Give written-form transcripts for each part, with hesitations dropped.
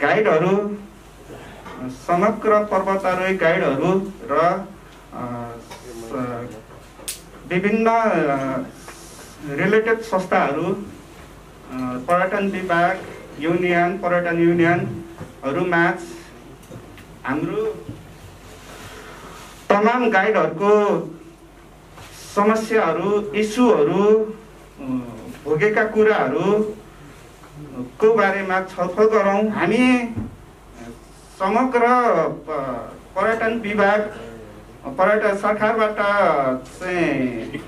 गाइडहरू, समग्र पर्वतारोही गाइडहरू र विभिन्न रिलेटेड संस्थाहरू, पर्यटन विभाग, युनियन, पर्यटन युनियनहरू माझ हाम्रो तमाम गाइडहरूको समस्याहरू, इस्युहरू, भोगेका कुराहरूको बारेमा छलफल गरौँ। हामी समग्र पर्यटन विभाग, पर्यटन सरकारबाट चाहिँ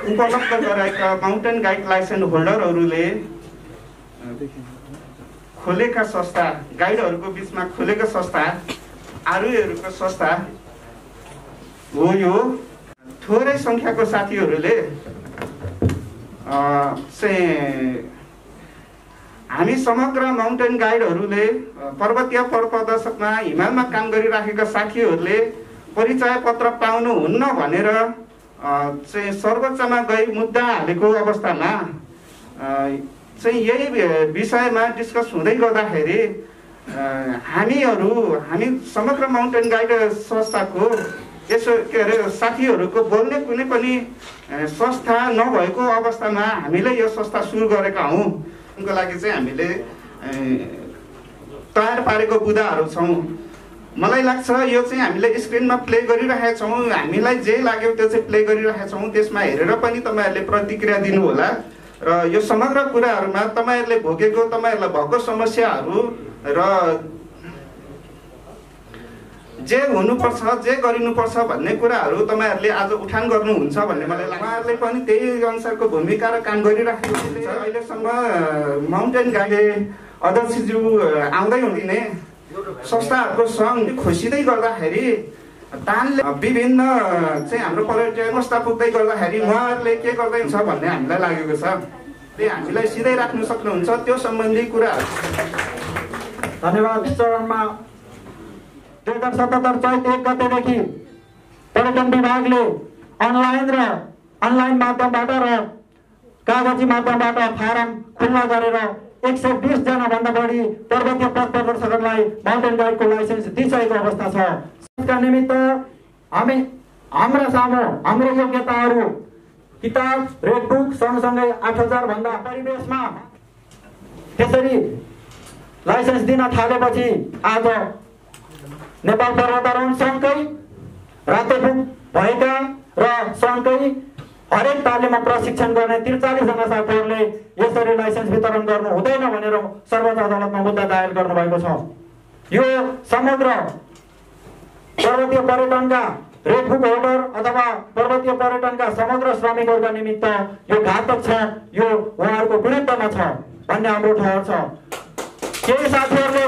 उपलब्ध गराएका माउन्टेन गाइड लाइसेन्स होल्डरहरूले खोलेका संस्था, गाइडहरूको बिचमा खोलेका संस्था, आरोहीहरूको संस्था हो। यो थोरै सङ्ख्याको साथीहरूले चाहिँ हामी समग्र माउन्टेन गाइडहरूले पर्वतीय पथ प्रदर्शकमा हिमालमा काम गरिराखेका साथीहरूले परिचय पत्र पाउनुहुन्न भनेर चाहिँ सर्वोच्चमा गई मुद्दा हालेको अवस्थामा चाहिँ यही विषयमा डिस्कस हुँदै गर्दाखेरि हामी समग्र माउन्टेन गाइड संस्थाको यसो के अरे साथीहरूको बोल्ने कुनै पनि संस्था नभएको अवस्थामा हामीले यो संस्था सुरु गरेका हौँ। उनको लागि चाहिँ हामीले तयार पारेको बुदाहरू छौँ। मलाई लाग्छ यो चाहिँ हामीले स्क्रिनमा प्ले गरिरहेका छौँ, हामीलाई जे लाग्यो त्यो चाहिँ प्ले गरिरहेका छौँ। त्यसमा हेरेर पनि तपाईँहरूले प्रतिक्रिया दिनुहोला र यो समग्र कुराहरूमा तपाईँहरूले भोगेको, तपाईँहरूलाई भएको समस्याहरू र जे हुनुपर्छ, जे गरिनुपर्छ भन्ने कुराहरू तपाईँहरूले आज उठान गर्नुहुन्छ भन्ने मलाई लाग्छ। उहाँहरूले पनि त्यही अनुसारको भूमिका र काम गरिराखेको हुन्छ। अहिलेसम्म माउन्टेन गाइड अध्यक्षज्यू आउँदै हुने संस्थाहरूको सङ्घ खोसिँदै गर्दाखेरि तानले विभिन्न चाहिँ हाम्रो पर्यटन अवस्था पुग्दै गर्दाखेरि उहाँहरूले के गर्दै हुन्छ भन्ने हामीलाई लागेको छ। त्यही हामीलाई सिधै राख्नु सक्नुहुन्छ त्यो सम्बन्धी कुराहरू। धन्यवाद। चरणमा 2077 चैत 1 गतेदेखि पर्यटन विभागले अनलाइन माध्यमबाट र कागजी माध्यमबाट फारम खुल्ला गरेर 120 जना भन्दा बढी पर्वतीय पथ प्रदर्शकहरूलाई माउन्टेन गाइडको लाइसेन्स दिइसकेको अवस्था छ। यसका निमित्त हाम्रा सामु हाम्रो योग्यताहरू किताब, रेड बुक सँगसँगै 8000 भन्दा परिवेशमा त्यसरी लाइसेन्स दिन थालेपछि आज नेपाल पर्वतारोहण सङ्घकै रातो बुक भएका र सङ्घकै हरेक तालिममा प्रशिक्षण गर्ने 43 जना साथीहरूले यसरी लाइसेन्स वितरण गर्नु हुँदैन भनेर सर्वोच्च अदालतमा मुद्दा दायर गर्नुभएको छ। यो समग्र पर्वतीय पर्यटनका रेड बुक होल्डर अथवा पर्वतीय पर्यटनका समग्र श्रमिकहरूका निमित्त यो घातक छ, यो उहाँहरूको विरुद्धमा छ भन्ने हाम्रो ठहर छ। केही साथीहरूले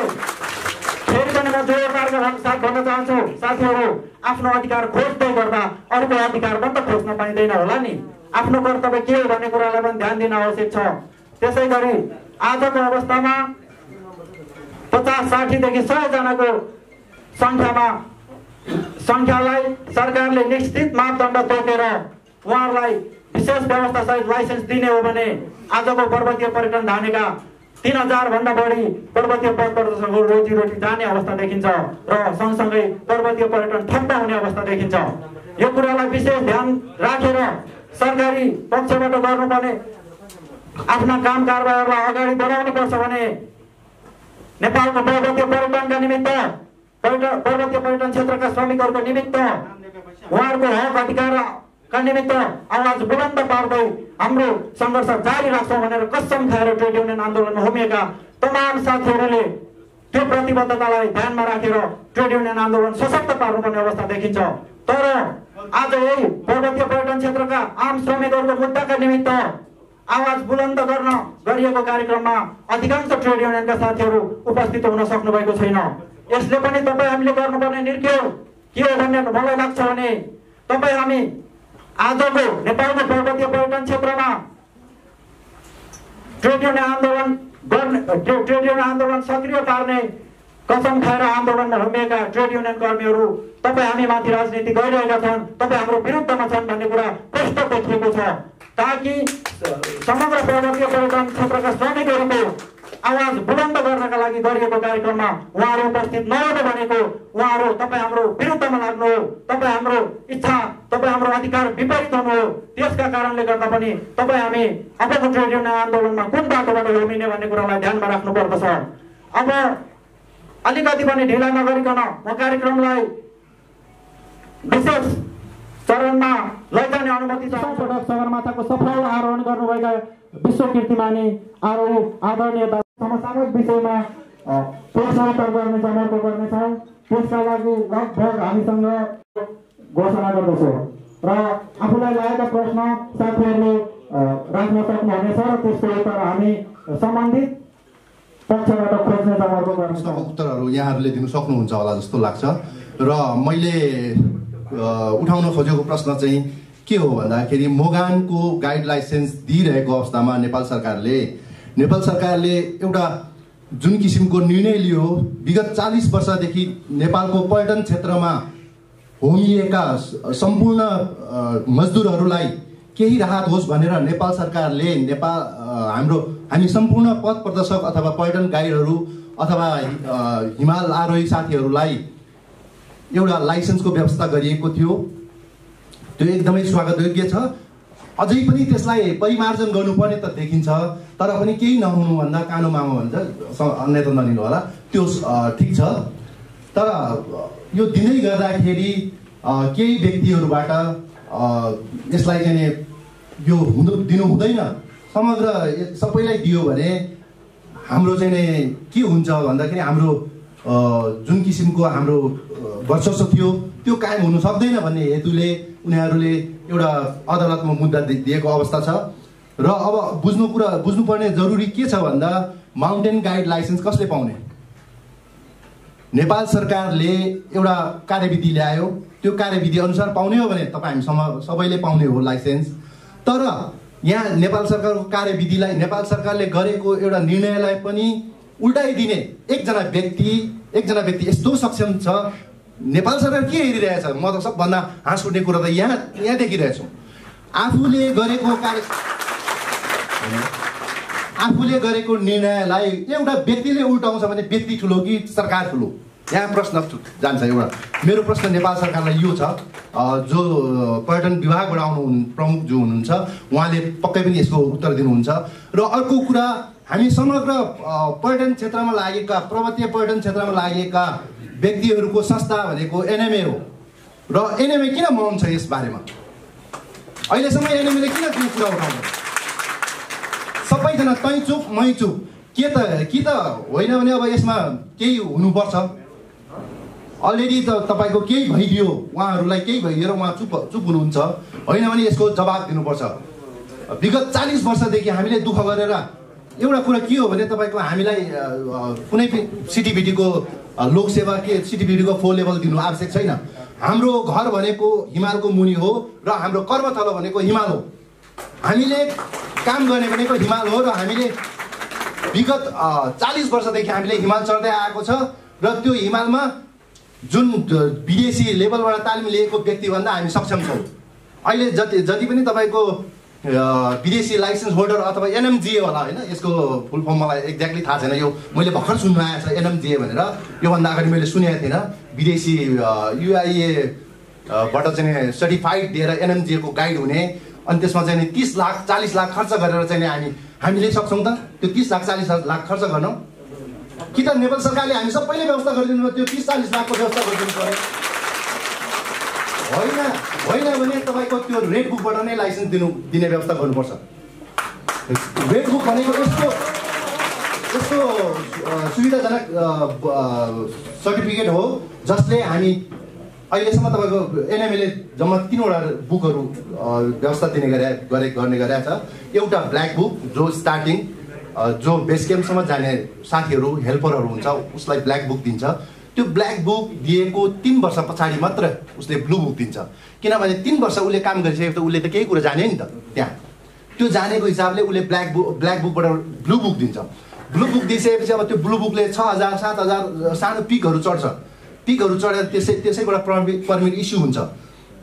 फेरि पनि म जोरदारका साथ भन्न चाहन्छु, साथीहरू आफ्नो अधिकार खोज्दै गर्दा अरूको अधिकार पनि त खोज्न पाइँदैन होला नि। आफ्नो कर्तव्य के हो भन्ने कुरालाई पनि ध्यान दिन आवश्यक छ। त्यसै गरी आजको अवस्थामा 50-60 देखि 100 जनाको सङ्ख्यालाई सरकारले निश्चित मापदण्ड तोकेर उहाँहरूलाई विशेष व्यवस्था सहित लाइसेन्स दिने हो भने आजको पर्वतीय पर्यटन धानेका 3000 भन्दा बढी पर्वतीय पथ प्रदर्शकहरू रोजीरोटी जाने अवस्था देखिन्छ र सँगसँगै पर्वतीय पर्यटन ठप्प हुने अवस्था देखिन्छ। यो कुरालाई विशेष ध्यान राखेर सरकारी पक्षबाट गर्नुपर्ने आफ्ना काम कारबारलाई अगाडि बढाउनु पर्छ भने नेपालको पर्वतीय पर्यटनका निमित्त, पर्वतीय पर्यटन क्षेत्रका श्रमिकहरूको निमित्त, उहाँहरूको हक अधिकारका निमित्त आवाज बुलन्द पार्दै हाम्रो सङ्घर्ष जारी राख्छौँ भनेर कसम खाएर ट्रेड युनियन आन्दोलनमा होमिएका तमाम साथीहरूले त्यो प्रतिबद्धतालाई ध्यानमा राखेर ट्रेड युनियन आन्दोलन सशक्त पार्नुपर्ने अवस्था देखिन्छ। तर आज यही पर्वतीय पर्यटन क्षेत्रका आम श्रमिकहरूको मुद्दाका निमित्त आवाज बुलन्द गर्न गरिएको कार्यक्रममा अधिकांश ट्रेड युनियनका साथीहरू उपस्थित हुन सक्नु भएको छैन। यसले पनि तपाईँ हामीले गर्नुपर्ने निर्क्यो के हो भन्ने मलाई लाग्छ भने तपाईँ हामी आजको नेपालको पर्वतीय पर्यटन क्षेत्रमा ट्रेड युनियन आन्दोलन सक्रिय पार्ने कसम खाएर आन्दोलनमा होमिएका ट्रेड युनियन कर्मीहरू तपाईँ हामी माथि राजनीति गरिरहेका छन्, तपाईँ हाम्रो विरुद्धमा छन् भन्ने कुरा स्पष्ट देखिएको छ। ताकि समग्र पर्वतीय पर्यटन क्षेत्रका श्रमिकहरूको आवाज बुलन्द गर्न लागि गरिएको कार्यक्रममा उहाँहरू उपस्थित नहुनु भनेको उहाँहरू तपाईँ हाम्रो विरुद्धमा लाग्नु हो, तपाईँ हाम्रो इच्छा, तपाईँ हाम्रो अधिकार विपरीत हुनु हो। त्यसका कारणले गर्दा पनि तपाईँ हामी अबको ट्रेड युनियन आन्दोलनमा कुन बाटोबाट होमिने भन्ने कुरालाई ध्यानमा राख्नु पर्दछ। अब अलिकति पनि ढिला नगरिकन म कार्यक्रमलाई विशेष चरणमा लैजाने अनुमति चाहन्छु। सगरमाथाको सफल आरोहण गर्नुभएका विश्व कीर्तिमानी आदरणीय समसामयिक विषयमा प्रश्नोत्तर गर्ने समर्पण गर्नेछौँ। त्यसका लागि लगभग हामीसँग घोषणा गर्दछौँ र आफूलाई लागेका प्रश्न साथीहरूले राख्न सक्नुहुनेछ र त्यसको उत्तर हामी सम्बन्धित पक्षबाट खोज्ने समर्पण गर्नेछौँ। उत्तरहरू यहाँहरूले दिन सक्नुहुन्छ होला जस्तो लाग्छ र मैले उठाउन खोजेको प्रश्न चाहिँ के हो भन्दाखेरि मोगानको गाइड लाइसेन्स दिइरहेको अवस्थामा नेपाल सरकारले एउटा जुन किसिमको निर्णय लियो, विगत 40 वर्षदेखि नेपालको पर्यटन क्षेत्रमा होमिएका सम्पूर्ण मजदुरहरूलाई केही राहत होस् भनेर नेपाल सरकारले हामी सम्पूर्ण पथ प्रदर्शक अथवा पर्यटन गाइडहरू अथवा हिमाल आरोही साथीहरूलाई एउटा लाइसेन्सको व्यवस्था गरिएको थियो। त्यो एकदमै स्वागतयोग्य छ। अझै पनि त्यसलाई परिमार्जन गर्नुपर्ने त देखिन्छ, तर पनि केही नहुनुभन्दा कानो मामो भन्छ, अन्यथा नलिनु होला, त्यो ठिक छ। तर यो दिँदै गर्दाखेरि केही व्यक्तिहरूबाट यसलाई चाहिँ यो दिनु हुँदैन, समग्र सबैलाई दियो भने हाम्रो चाहिँ के हुन्छ भन्दाखेरि हाम्रो जुन किसिमको हाम्रो वर्चस्व थियो त्यो कायम हुन सक्दैन भन्ने हेतुले उनीहरूले एउटा अदालतमा मुद्दा दिएको अवस्था छ। र अब बुझ्नुपर्ने जरुरी के छ भन्दा माउन्टेन गाइड लाइसेन्स कसले पाउने? नेपाल सरकारले एउटा कार्यविधि ल्यायो, त्यो कार्यविधि अनुसार पाउने हो भने तपाईँ हामी सबैले पाउने हो लाइसेन्स। तर यहाँ नेपाल सरकारको कार्यविधिलाई, नेपाल सरकारले गरेको एउटा निर्णयलाई पनि उल्टाइदिने एकजना व्यक्ति यस्तो सक्षम छ। नेपाल सरकार के हेरिरहेछ? म त सबभन्दा हाँस उठ्ने कुरा त यहाँ देखिरहेछु। आफूले गरेको निर्णयलाई एउटा व्यक्तिले उल्टाउँछ भने व्यक्ति ठुलो कि सरकार ठुलो? यहाँ प्रश्न जान्छ। एउटा मेरो प्रश्न नेपाल सरकारलाई यो छ, जो पर्यटन विभागबाट प्रमुख जो हुनुहुन्छ उहाँले पक्कै पनि यसको उत्तर दिनुहुन्छ। र अर्को कुरा, हामी समग्र पर्यटन क्षेत्रमा लागेका, पर्वतीय पर्यटन क्षेत्रमा लागेका व्यक्तिहरूको संस्था भनेको एनएमए हो। र एनएमए किन मौन छ यस बारेमा? अहिलेसम्म एनएमएले किन त्यो कुरा उठाउँदैन? सबैजना तै चुप मै चुप। कि त होइन भने अब यसमा केही हुनुपर्छ। अलरेडी त तपाईँको केही भइदियो, उहाँहरूलाई केही भइदिएर उहाँ चुप हुनुहुन्छ, होइन भने यसको जवाब दिनुपर्छ। विगत 40 वर्षदेखि हामीले दुःख गरेर एउटा कुरा के हो भने तपाईँको हामीलाई कुनै पनि सिटिभिटीको लोकसेवा के सिटिभिटीको 4 लेभल दिनु आवश्यक छैन। हाम्रो घर भनेको हिमालको मुनि हो र हाम्रो कर्मथलो भनेको हिमाल हो। हामीले काम गर्ने भनेको हिमाल हो र हामीले विगत 40 वर्षदेखि हामीले हिमाल चढ्दै आएको छ। र त्यो हिमालमा जुन विदेशी लेभलबाट तालिम लिएको व्यक्तिभन्दा हामी सक्षम छौँ। अहिले जति पनि तपाईँको विदेशी लाइसेन्स होल्डर अथवा एनएमजिए होला, होइन, यसको फुल फर्म मलाई एक्ज्याक्टली थाहा छैन, यो मैले भर्खर सुन्नु आएको छ एनएमजिए भनेर। योभन्दा अगाडि मैले सुनेको थिएन। विदेशी युआइए बाट चाहिँ सर्टिफाइड दिएर एनएमजिए को गाइड हुने, अनि त्यसमा चाहिँ 30 लाख 40 लाख खर्च गरेर चाहिँ हामीले सक्छौँ त त्यो 30 लाख 40 लाख खर्च गर्न? कि त नेपाल सरकारले हामी सबैले व्यवस्था गरिदिनु त्यो 30-40 लाखको व्यवस्था गरिदिनु पर्यो? होइन भने तपाईँको त्यो रेड बुकबाट नै लाइसेन्स दिने व्यवस्था गर्नुपर्छ। रेड बुक भनेको यस्तो सुविधाजनक सर्टिफिकेट हो जसले हामी अहिलेसम्म तपाईँको एनएमएले जम्मा 3वटा बुकहरू व्यवस्था गर्ने गरेका छ। एउटा ब्ल्याक बुक जो स्टार्टिङ जो बेस क्याम्पसम्म जाने साथीहरू हेल्परहरू हुन्छ उसलाई ब्ल्याक बुक दिन्छ। त्यो ब्ल्याक बुक दिएको 3 वर्ष पछाडि मात्र उसले ब्लू बुक दिन्छ। किनभने 3 वर्ष उसले काम गरिसकेको त उसले त केही कुरा जाने नि त त्यहाँ। त्यो जानेको हिसाबले उसले ब्ल्याक बुकबाट ब्लू बुक दिन्छ। ब्लू बुक दिइसकेपछि अब त्यो ब्लू बुकले 6000 7000 सानो पिकहरू चढेर त्यसैबाट पर्मिट इस्यु हुन्छ।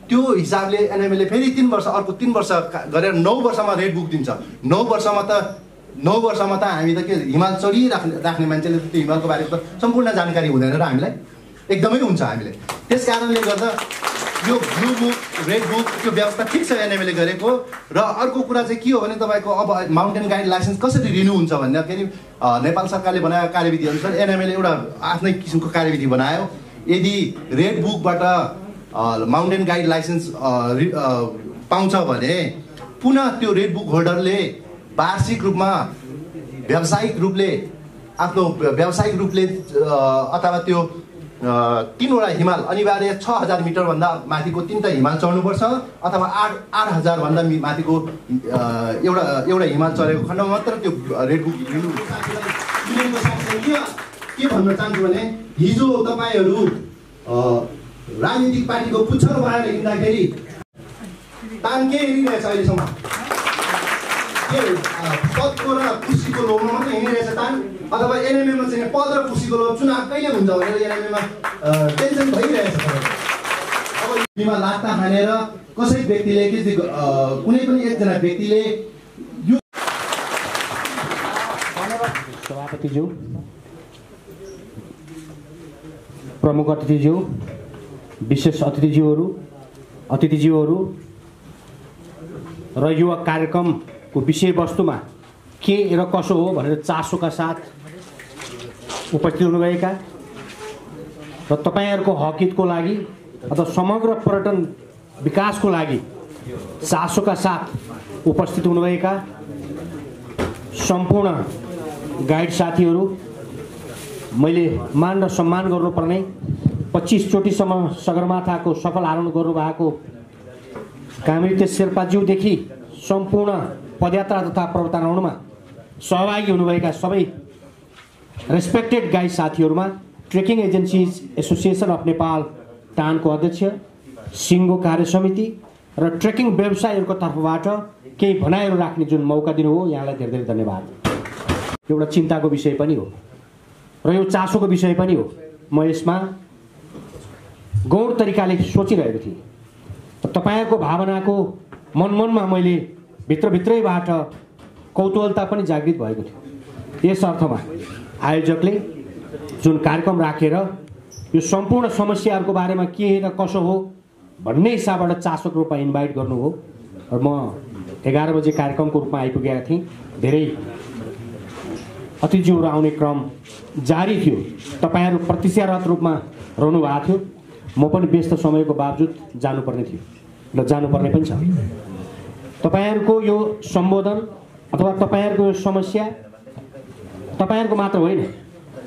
त्यो हिसाबले एनएमएले फेरि 3 वर्ष अर्को 3 वर्ष गरेर 9 वर्षमा रेड बुक दिन्छ। 9 वर्षमा त 9 वर्षमा त हामी त के हिमाल चढिराख्ने मान्छेले त्यो हिमालको बारेमा त सम्पूर्ण जानकारी हुँदैन र हामीलाई एकदमै हुन्छ हामीले। त्यस कारणले गर्दा यो ब्लू बुक रेड बुक त्यो व्यवस्था ठिक छ एनएमएले गरेको। र अर्को कुरा चाहिँ के हो भने तपाईँको अब माउन्टेन गाइड लाइसेन्स कसरी रिन्यू हुन्छ भन्दाखेरि नेपाल सरकारले बनाएको कार्यविधि अनुसार एनएमएले एउटा आफ्नै किसिमको कार्यविधि बनायो। यदि रेड बुकबाट माउन्टेन गाइड लाइसेन्स पाउँछ भने पुनः त्यो रेड बुक होल्डरले वार्षिक रूपमा व्यावसायिक रूपले अथवा त्यो 3वटा हिमाल अनिवार्य 6000 मिटरभन्दा माथिको 3 हिमाल चढ्नुपर्छ अथवा 8000 भन्दा माथिको एउटा हिमाल चढेको खण्डमा मात्र त्यो रेड बुक रिन्यू हुन्छ। के भन्न चाहन्छु भने हिजो तपाईँहरू राजनीतिक पार्टीको पुच्छर भएर हिँड्दाखेरि तान के हेरिरहेछ अहिलेसम्म? के पदको र कुर्सीको लोभमा मात्रै हिँडिरहेछ तान अथवा एनएमएमा चाहिँ पद र कुर्सीको लोभ चुनाव कहिले हुन्छ भनेर एनएमएमा टेन्सन भइरहेछ। अब योमा लात्ता हानेर कसै व्यक्तिले कुनै पनि एकजना व्यक्तिले यो सभापतिज्यू, प्रमुख अतिथिज्यू, विशेष अतिथिज्यूहरू र युवा कार्यक्रमको विषयवस्तुमा के र कसो हो भनेर चासोका साथ उपस्थित हुनुभएका र तपाईँहरूको हकितको लागि अथवा समग्र पर्यटन विकासको लागि चासोका साथ उपस्थित हुनुभएका सम्पूर्ण गाइड साथीहरू, मैले मान र सम्मान गर्नुपर्ने 25 चोटिसम्म सगरमाथाको सफल आरोहण गर्नुभएको कामृत्य शेर्पाज्यूदेखि सम्पूर्ण पदयात्रा तथा पर्वतारोहणमा सहभागी हुनुभएका सबै रेस्पेक्टेड गाइड साथीहरूमा trekking agencies association of Nepal टानको अध्यक्ष, सिङ्गो कार्य समिति र ट्रेकिङ व्यवसायीहरूको तर्फबाट केही भनाइहरू राख्ने जुन मौका दिनुभयो यहाँलाई धेरै धेरै धन्यवाद। एउटा चिन्ताको विषय पनि हो र यो चासोको विषय पनि हो। म यसमा गौर तरिकाले सोचिरहेको थिएँ। तपाईँहरूको भावनाको मनमनमा मैले भित्रभित्रैबाट कौतूहलता पनि जागृत भएको थियो। यस अर्थमा आयोजकले जुन कार्यक्रम राखेर यो सम्पूर्ण समस्याहरूको बारेमा के र कसो हो भन्ने हिसाबबाट चासोको रूपमा इन्भाइट गर्नुभयो र म 11 बजे कार्यक्रमको रूपमा आइपुगेका थिएँ। धेरै अतिथिज्यूहरू आउने क्रम जारी थियो। तपाईँहरू प्रतीक्षारत रूपमा रहनु भएको थियो। म पनि व्यस्त समयको बावजुद जानुपर्ने थियो र जानुपर्ने पनि छ। तपाईँहरूको यो सम्बोधन अथवा तपाईँहरूको यो समस्या तपाईँहरूको मात्र होइन,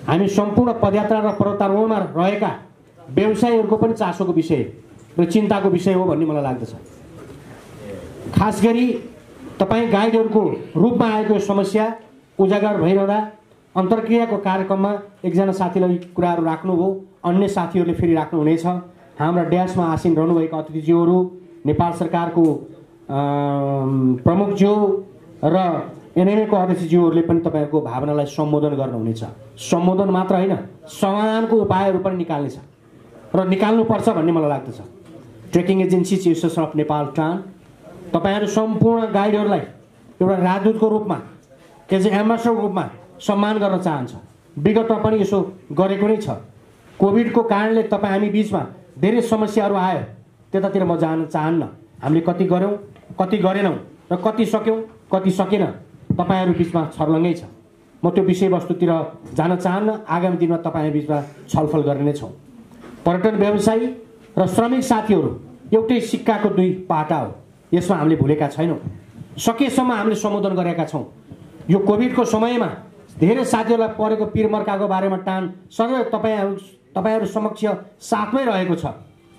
हामी सम्पूर्ण पदयात्रा र पर्वतारोहणमा रहेका व्यवसायीहरूको पनि चासोको विषय र चिन्ताको विषय हो भन्ने मलाई लाग्दछ। खास गरी तपाईँ गाइडहरूको रूपमा आएको यो समस्या उजागर भइरहँदा अन्तर्क्रियाको कार्यक्रममा एकजना साथीले कुराहरू राख्नुभयो, अन्य साथीहरूले फेरि राख्नुहुनेछ। हाम्रा ड्यासमा आसीन रहनुभएका अतिथिज्यूहरू, नेपाल सरकारको प्रमुखज्यू र एनएमएको अध्यक्षज्यूहरूले पनि तपाईँहरूको भावनालाई सम्बोधन गर्नुहुनेछ। सम्बोधन मात्र होइन, समाधानको उपायहरू पनि निकाल्नेछ र निकाल्नुपर्छ भन्ने मलाई लाग्दछ। Trekking agency association of Nepal टान तपाईँहरू सम्पूर्ण गाइडहरूलाई एउटा राजदूतको रूपमा, एज ए एम्बेसडरको रूपमा सम्मान गर्न चाहन्छ। विगतमा पनि यसो गरेको नै छ। कोभिडको कारणले तपाईँ हामी बिचमा धेरै समस्याहरू आयो, त्यतातिर म जान चाहन्न। हामीले कति गऱ्यौँ, कति गरेनौँ र कति सक्यौँ, कति सकेन, तपाईँहरू बिचमा छर्लङ्गै छ। म त्यो विषयवस्तुतिर जान चाहन्न। आगामी दिनमा तपाईँ बिचमा छलफल गर्ने नै छौँ। पर्यटन व्यवसायी र श्रमिक साथीहरू एउटै सिक्काको दुई पाटा हो। यसमा हामीले भुलेका छैनौँ। सकेसम्म हामीले सम्बोधन गरेका छौँ। यो कोभिडको समयमा धेरै साथीहरूलाई परेको पिरमर्काको बारेमा टान सधैँ तपाईँहरू समक्ष साथमै रहेको छ।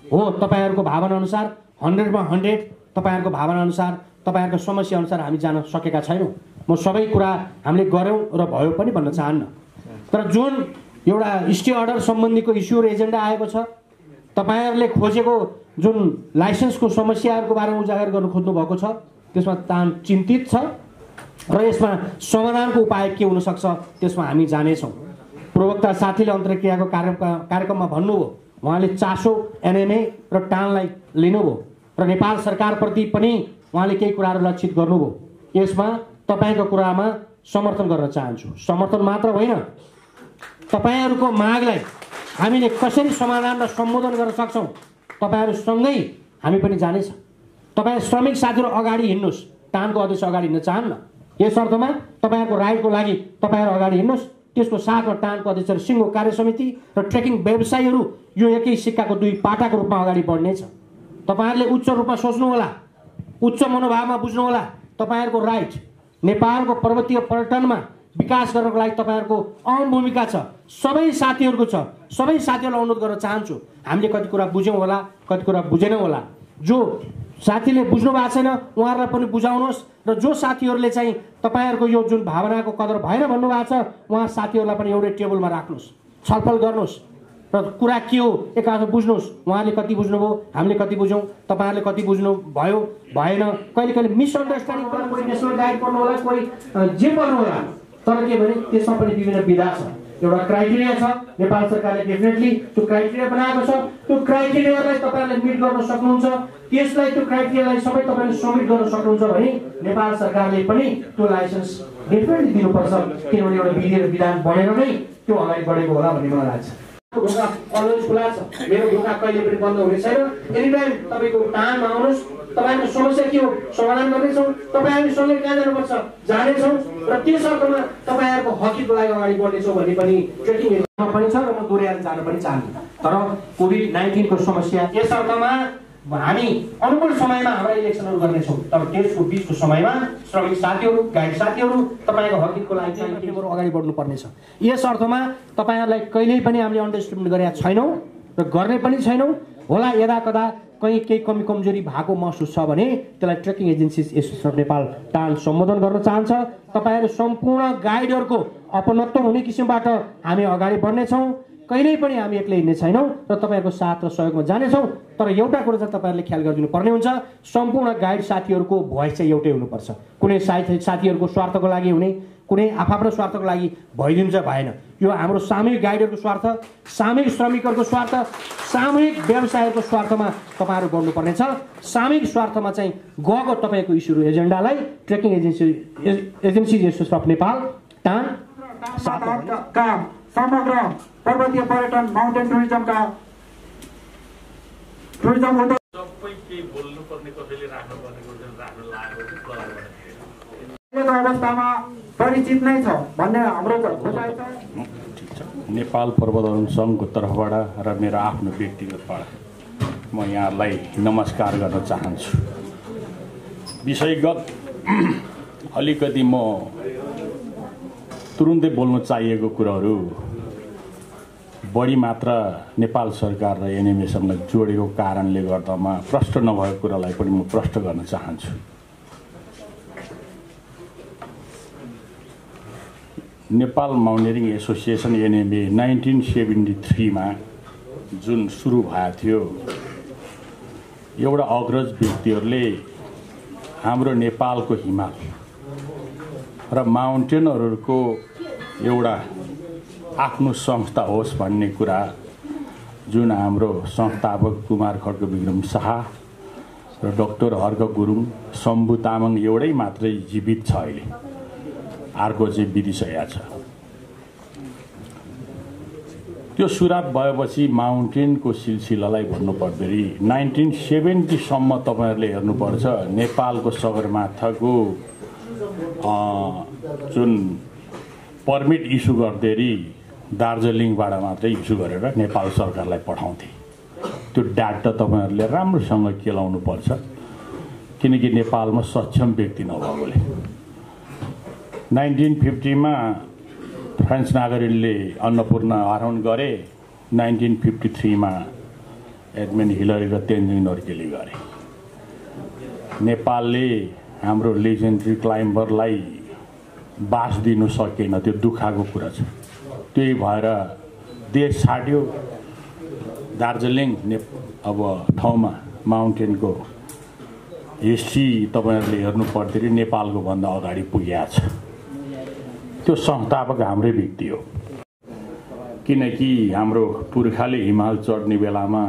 हो, तपाईँहरूको भावना अनुसार 100मा 100 तपाईँहरूको भावना अनुसार, तपाईँहरूको समस्या अनुसार हामी जान सकेका छैनौँ। म सबै कुरा हामीले गऱ्यौँ र भयो पनि भन्न चाहन्न। तर जुन एउटा स्टे अर्डर सम्बन्धीको इस्यु र एजेन्डा आएको छ, तपाईँहरूले खोजेको जुन लाइसेन्सको समस्याहरूको बारेमा उजागर गर्नु खोज्नु भएको छ, त्यसमा तान चिन्तित छ र यसमा समाधानको उपाय के हुनसक्छ त्यसमा हामी जानेछौँ। प्रवक्ता साथीले अन्तर्क्रियाको कार्यक्रममा भन्नुभयो, उहाँले चासो एनएमए र टानलाई लिनुभयो र नेपाल सरकारप्रति पनि उहाँले केही कुराहरू लक्षित गर्नुभयो। यसमा तपाईँको कुरामा समर्थन गर्न चाहन्छु। समर्थन मात्र होइन, तपाईँहरूको मागलाई हामीले कसरी समाधान र सम्बोधन गर्न सक्छौँ तपाईँहरूसँगै हामी पनि जानेछ। तपाईँ श्रमिक साथीहरू अगाडि हिँड्नुहोस्, टानको अध्यक्ष अगाडि हिँड्न चाहन्न, यस अर्थमा तपाईँहरूको राइटको लागि तपाईँहरू अगाडि हिँड्नुहोस्। त्यसको साथमा टानको अध्यक्ष र सिङ्गो कार्य समिति र ट्रेकिङ व्यवसायीहरू यो एकै सिक्काको दुई पाटाको रूपमा अगाडि बढ्नेछ। तपाईँहरूले उच्च रूपमा सोच्नुहोला, उच्च मनोभावमा बुझ्नुहोला। तपाईँहरूको राइट नेपालको पर्वतीय पर्यटनमा विकास गर्नको लागि तपाईँहरूको अहम भूमिका छ, सबै साथीहरूको छ। सबै साथीहरूलाई अनुरोध गर्न चाहन्छु, हामीले कति कुरा बुझ्यौँ होला, कति कुरा बुझेनौँ होला। जो साथीले बुझ्नु भएको छैन उहाँहरूलाई पनि बुझाउनुहोस्, र जो साथीहरूले चाहिँ तपाईँहरूको यो जुन भावनाको कदर भएन भन्नुभएको छ उहाँ साथीहरूलाई पनि एउटै टेबलमा राख्नुहोस्, छलफल गर्नुहोस् र कुरा के हो एकाअर्का बुझ्नुहोस्। उहाँले कति बुझ्नुभयो, हामीले कति बुझ्यौँ, तपाईँहरूले कति बुझ्नु भयो भएन। कहिले कहिले मिसअन्डरस्ट्यान्डिङ पनि, कोही नेसनल गाइड पढ्नु होला, कोही जे पढ्नु होला, तर के भने त्यसमा पनि विभिन्न विधा छ, एउटा क्राइटेरिया छ। नेपाल सरकारले डेफिनेटली त्यो क्राइटेरिया बनाएको छ। त्यो क्राइटेरियालाई तपाईँहरूले मिट गर्न सक्नुहुन्छ, त्यसलाई त्यो क्राइटेरियालाई सबै तपाईँले सब्मिट गर्न सक्नुहुन्छ भने नेपाल सरकारले पनि त्यो लाइसेन्स डेफिनेटली दिनुपर्छ, किनभने एउटा विधि र विधान बढेर नै त्यो अगाडि बढेको होला भन्ने मलाई लाग्छ। ढोका अलवेज खुला छ, मेरो ढोका कहिले पनि बन्द हुने छैन। एनी टाइम तपाईँको टाइममा आउनुहोस्, तपाईँको समस्या के हो समाधान गर्नेछौँ। तपाईँहरू सँगै कहाँ जानुपर्छ जानेछौँ र त्यस अर्थमा तपाईँहरूको हकको लागि अगाडि बढ्नेछौँ भन्ने पनि ट्रेकिङ पनि छ र म दोहोऱ्याएर जान पनि चाहन्छु। तर कोभिड-19 को समस्या यस अर्थमा हामी अनुकूल समयमा हाम्रा इलेक्सनहरू गर्नेछौँ, तर त्यसको बिचको समयमा श्रमिक साथीहरू, गाइड साथीहरू तपाईँको हकको लागि अगाडि बढ्नुपर्नेछ। यस अर्थमा तपाईँहरूलाई कहिल्यै पनि हामीले अन्डर एस्टिमेट गरेका छैनौँ र गर्ने पनि छैनौँ। होला यदा कदा कहीँ केही कमी कमजोरी भएको महसुस छ भने त्यसलाई trekking agencies association of Nepal टाल सम्बोधन गर्न चाहन्छ। तपाईँहरू सम्पूर्ण गाइडहरूको अपनत्व हुने किसिमबाट हामी अगाडि बढ्नेछौँ। कहिल्यै पनि हामी एक्लै हिँड्ने छैनौँ र तपाईँहरूको साथ र सहयोगमा जानेछौँ। तर एउटा कुरो चाहिँ तपाईँहरूले ख्याल गरिदिनु पर्ने हुन्छ, सम्पूर्ण गाइड साथीहरूको भोइस चाहिँ एउटै हुनुपर्छ। कुनै साथीहरूको स्वार्थको लागि हुने, कुनै आफ्नो स्वार्थको लागि भइदिन्छ भएन। यो हाम्रो सामूहिक गाइडहरूको स्वार्थ, सामूहिक श्रमिकहरूको स्वार्थ, सामूहिक व्यवसायहरूको स्वार्थमा तपाईँहरू बढ्नुपर्ने छ। सामूहिक स्वार्थमा चाहिँ गएको तपाईँको इस्यु एजेन्डालाई trekking agency association of Nepal TAAN समग्र पर्वतीय पर्यटन माउन्टेन टुरिज्मका टुरिज्म सबै के बोल्नुपर्ने कसैले राख्नुपर्ने राख्न लागेको अवस्थामा परिचित नै छ भन्ने हाम्रो बुझाइ छ। नेपाल पर्वतारोहण सङ्घको तर्फबाट र मेरो आफ्नो व्यक्तिगतबाट म यहाँलाई नमस्कार गर्न चाहन्छु। विषयगत अलिकति म तुरुन्तै बोल्न चाहिएको कुराहरू बढी मात्रा नेपाल सरकार र एनएमएसँगलाई जोडेको कारणले गर्दामा प्रष्ट नभएको कुरालाई पनि म प्रष्ट गर्न चाहन्छु। नेपाल माउन्टेनिङ एसोसिएसन एनएमए 1973 मा जुन सुरु भएको थियो, एउटा अग्रज व्यक्तिहरूले हाम्रो नेपालको हिमाल र माउन्टेनरहरूको एउटा आफ्नो संस्था होस् भन्ने कुरा जुन हाम्रो संस्थापक कुमार खड्ग विक्रम शाह र डाक्टर हर्क गुरुङ, शम्भु तामाङ एउटै मात्रै जीवित छ, अहिले अर्को चाहिँ बितिसकेको छ। त्यो सुरुवात भएपछि माउन्टेनको सिलसिलालाई भन्नुपर्दाखेरि 1970 सम्म तपाईँहरूले हेर्नुपर्छ नेपालको सगरमाथाको जुन पर्मिट इस्यु गर्दाखेरि दार्जिलिङबाट मात्रै इस्यु गरेर नेपाल सरकारलाई पठाउँथे। त्यो डाटा तपाईँहरूले राम्रोसँग केलाउनु पर्छ, किनकि नेपालमा सक्षम व्यक्ति नभएकोले। 1950 मा फ्रेन्च नागरिकले अन्नपूर्ण आरोहण गरे, 1953 मा एडमन्ड हिलरी र तेन्जिङ नोर्गेले गरे। नेपालले हाम्रो लेजेन्डरी क्लाइम्बरलाई बास दिनु सकेन, त्यो दुःखको कुरा छ। त्यही भएर देश छाड्यो। दार्जिलिङ अब ठाउँमा माउन्टेनको हिस्ट्री तपाईँहरूले हेर्नु पर्दाखेरि नेपालको भन्दा अगाडि पुगेको छ। त्यो संस्थापक हाम्रै व्यक्ति हो, किनकि हाम्रो पुर्खाले हिमाल चढ्ने बेलामा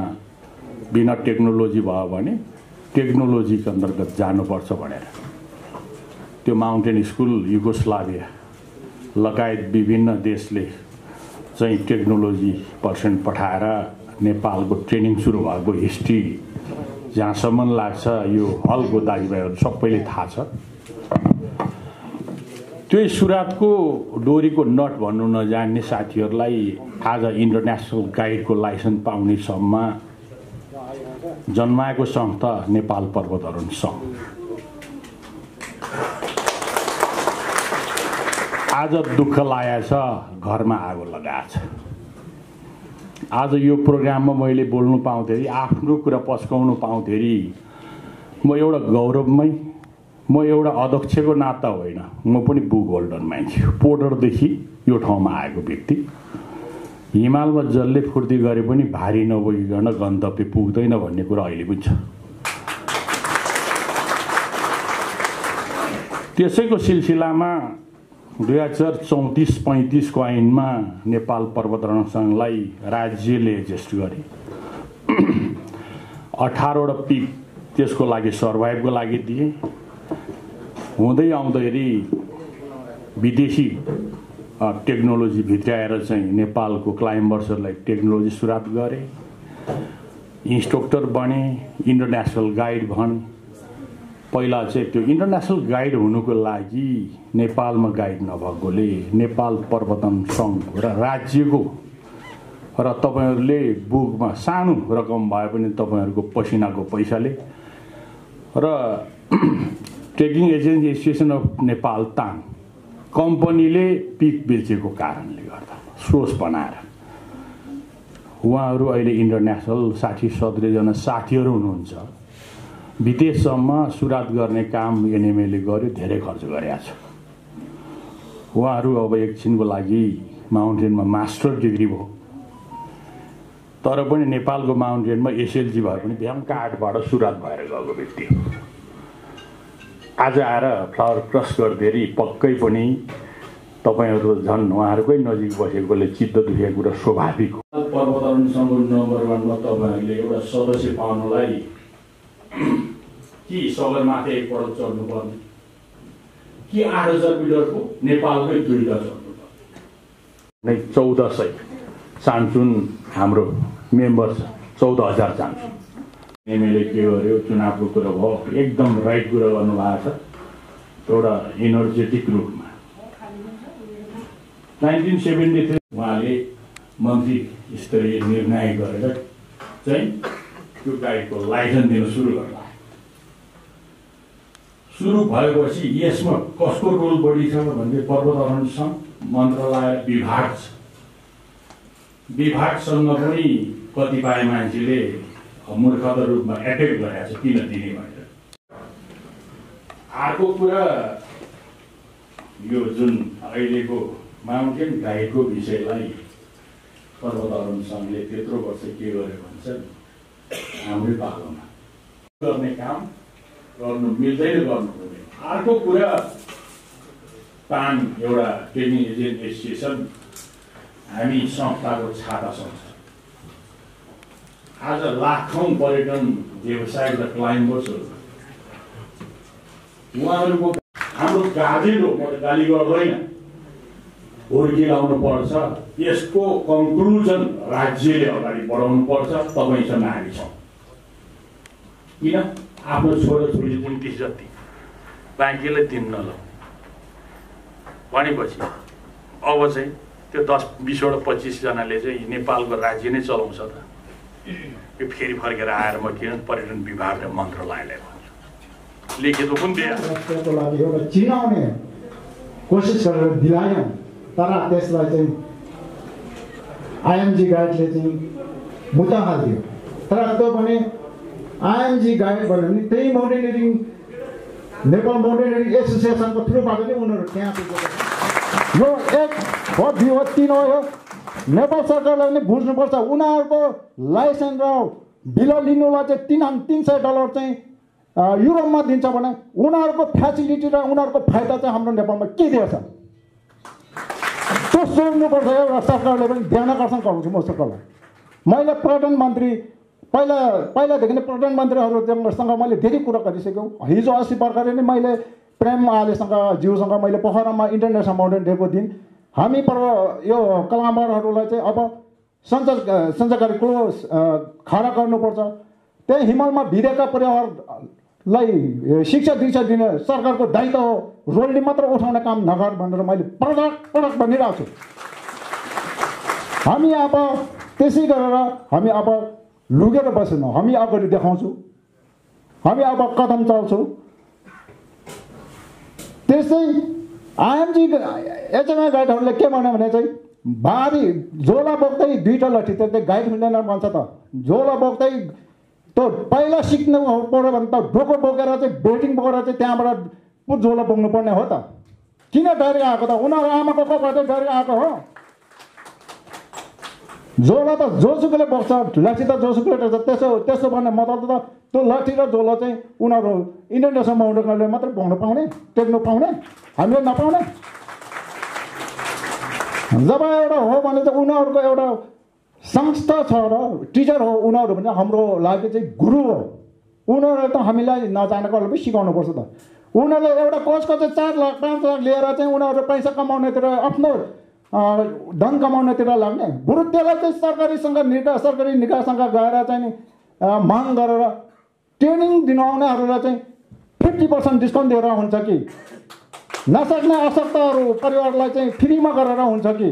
बिना टेक्नोलोजी भयो भने टेक्नोलोजीको अन्तर्गत जानुपर्छ भनेर त्यो माउन्टेन स्कुल युगोस्लाभिया लगायत विभिन्न देशले चाहिँ टेक्नोलोजी पर्सेन्ट पठाएर नेपालको ट्रेनिङ सुरु भएको हिस्ट्री जहाँसम्म लाग्छ यो हलको दाजुभाइहरू सबैले थाहा छ। त्यो सुरातको डोरीको नट भन्नु नजान्ने साथीहरूलाई आज इन्टरनेसनल गाइडको लाइसेन्स पाउने सम्ममा जन्माएको संस्था नेपाल पर्वतारोहण सङ्घ। आज दुःख लागेको छ, घरमा आगो लगाएको छ। आज यो प्रोग्राममा मैले बोल्नु पाउँदाखेरि, आफ्नो कुरा पस्काउनु पाउँदाखेरि म एउटा गौरवमै, म एउटा अध्यक्षको नाता होइन, म पनि बुक होल्डर मान्छे, पोर्टरदेखि यो ठाउँमा आएको व्यक्ति। हिमालमा जसले फुर्ती गरे पनि भारी नबोकिकन गन्तव्य पुग्दैन भन्ने कुरा अहिले पनि छ। त्यसैको सिलसिलामा 2034-35 को ऐनमा नेपाल पर्वतारोहण सङ्घलाई राज्यले एडजस्ट गरे। 18वटा पिक त्यसको लागि सर्भाइभको लागि दिए। हुँदै आउँदाखेरि विदेशी टेक्नोलोजी भित्राएर चाहिँ नेपालको क्लाइम्बर्सहरूलाई टेक्नोलोजी सुरुवात गरे, इन्स्ट्रक्टर बने, इन्टरनेसनल गाइड बने। पहिला चाहिँ त्यो इन्टरनेसनल गाइड हुनुको लागि नेपालमा गाइड नभएकोले नेपाल पर्वतारोहण सङ्घ र राज्यको र तपाईँहरूले बुकमा सानो रकम भए पनि तपाईँहरूको पसिनाको पैसाले र trekking agency association of Nepal ताङ कम्पनीले पिक बेचेको कारणले गर्दा सोच बनाएर उहाँहरू अहिले इन्टरनेसनल 60-70 जना साथीहरू हुनुहुन्छ। विदेशसम्म सुरुवात गर्ने काम एनएमएले गर्यो, धेरै खर्च गरेको छ। उहाँहरू अब एकछिनको लागि माउन्टेनमा मास्टर डिग्री भयो, तर पनि नेपालको माउन्टेनमा एसएलजी भए पनि भ्याम काठबाट सुरुवात भएर गएको व्यक्ति हो। आज आएर फ्लावर क्रस गर्दाखेरि पक्कै पनि तपाईँहरू झन् उहाँहरूकै नजिक बसेकोले चित्त दुखेको कुरा स्वाभाविक हो। पर्वतारोहण सङ्घ नम्बर 1 मा तपाईँहरूले एउटा सदस्य पाउनलाई कि सगरमाथा एकपल्ट चढ्नुपर्ने कि 8000 मिटरको नेपालकै दुईटा चढ्नुपर्ने। 1400 चान्चुन हाम्रो मेम्बर छ, 14000 चान्चुन। एमएलए के गर्यो, चुनावको कुरा भयो, एकदम राइट कुरा गर्नुभएको छ एउटा एनर्जेटिक रूपमा। 1973 उहाँले मन्त्री स्तरीय निर्णय गरेर चाहिँ त्यो गाइडको लाइसेन्स दिन सुरु गर्नु। सुरु भएपछि यसमा कसको रोल बढी छ भने पर्वतारोहण सङ्घ मन्त्रालय विभाग छ। विभागसँग पनि कतिपय मान्छेले मूर्खता रूपमा एटेक गरेको छ, किन दिने भनेर। अर्को कुरा यो जुन अहिलेको माउन्टेन गाइडको विषयलाई पर्वतारोहण सङ्घले त्यत्रो वर्ष के गर्यो भन्छ, हाम्रै पालोमा गर्ने काम गर्नु मिल्दैन, गर्नुपर्ने। अर्को कुरा तान एउटा ट्रेनिङ एजेन्ट एसोसिएसन हामी संस्थाको छाता संस्था। आज लाखौं पर्यटन व्यवसाय र क्लाइम्बर्सहरू उहाँहरूको हाम्रो गाजिलो, म त गाली गर्दैन, हुर्किलाउनु पर्छ। यसको कन्क्लुजन राज्यले अगाडि बढाउनु पर्छ। तपाईँसँग हामी छौँ। किन आफ्नो छोराछोरी निम्ति जति बाँकीलाई दिन्न ल भनेपछि अब चाहिँ त्यो 10-20 वटा 25 जनाले चाहिँ नेपालको राज्य नै चलाउँछ त। यो फेरि फर्केर आएर म किन पर्यटन विभाग र मन्त्रालयलाई भन्छु, लेखेको पनि दिएको लागि एउटा चिनाउने कोसिस गरेर दिलायौँ, तर त्यसलाई चाहिँ आइएमजी गाइडले चाहिँ मुद्दा हालिदियो। तर त्यो पनि आइएमजी गाइड भन्यो भने त्यही माउन्टेनियरिङ नेपाल माउन्टेनियरिङ एसोसिएसनको थ्रुबाट नै उनीहरू त्यहाँ पुगेको। यो एक हो, 2 हो, 3 हो। नेपाल सरकारले पनि बुझ्नुपर्छ, उनीहरूको लाइसेन्स र बिल लिनुलाई चाहिँ $300 चाहिँ युरोपमा दिन्छ भने उनीहरूको फ्यासिलिटी र उनीहरूको फाइदा चाहिँ हाम्रो नेपालमा के दिएछ त्यो सोच्नुपर्छ। एउटा सरकारले पनि ध्यान आकर्षण गर्छु म सरकारलाई। मैले प्रधानमन्त्री पहिलादेखि नै प्रधानमन्त्रीहरूसँग मैले धेरै कुरा गरिसकेँ। हिजो 80 भर्खरै नै मैले प्रेम आलेसँग ज्यूसँग मैले पोखरामा इन्टरनेसनल माउन्टेन डेको दिन हामी यो कलाकारहरूलाई चाहिँ अब सञ्चारकारी क्लोज खडा गर्नुपर्छ। त्यही हिमालमा भिरेका परिवारलाई शिक्षा दीक्षा दिने सरकारको दायित्व हो, रोल्डी मात्र उठाउने काम नगर भनेर मैले पटक भनिरहेको छु। हामी अब त्यसै गरेर हामी अब लुगेर बसेनौँ, हामी अगाडि देखाउँछौँ, हामी अब कदम चल्छौँ। त्यस्तै आइएमजी एचएमआई गाइडहरूले के भन्यो भने चाहिँ भारी झोला बोक्दै 2टा लट्ठी त्यो गाइड हुँदैन भन्छ त। झोला बोक्दै त्यो पहिला सिक्नु पऱ्यो भने त डोको बोकेर चाहिँ बेटिङ बोकेर चाहिँ त्यहाँबाट पो झोला बोक्नु पर्ने हो त। किन डरेर आएको त? उनीहरू आमाको कोखबाट डरेर आएको हो। झोला त जोसुकैले बोक्छ, लाठी त जोसुकैले टेक्छ। त्यसो भने मतलब त त्यो लाठी र झोला चाहिँ उनीहरू इन्टरनेसनल माउन्टेनरले मात्रै बोक्नु पाउने, टेक्नु पाउने, हामीले नपाउने। जब एउटा हो भने चाहिँ उनीहरूको एउटा संस्था छ र टिचर हो उनीहरू भने हाम्रो लागि चाहिँ गुरु हो। उनीहरूले त हामीलाई नजानेकोलाई पनि सिकाउनुपर्छ त। उनीहरूले एउटा कोचको चाहिँ 4 लाख 5 लाख लिएर चाहिँ उनीहरू पैसा कमाउनेतिर आफ्नो धन कमाउनेतिर लाग्ने, बरु त्यसलाई चाहिँ सरकारी निकायसँग गएर चाहिँ माग गरेर ट्रेनिङ दिनुहुनेहरूलाई चाहिँ 50% डिस्काउन्ट दिएर हुन्छ कि, नसक्ने अशक्तहरू परिवारलाई चाहिँ फ्रीमा गरेर हुन्छ कि,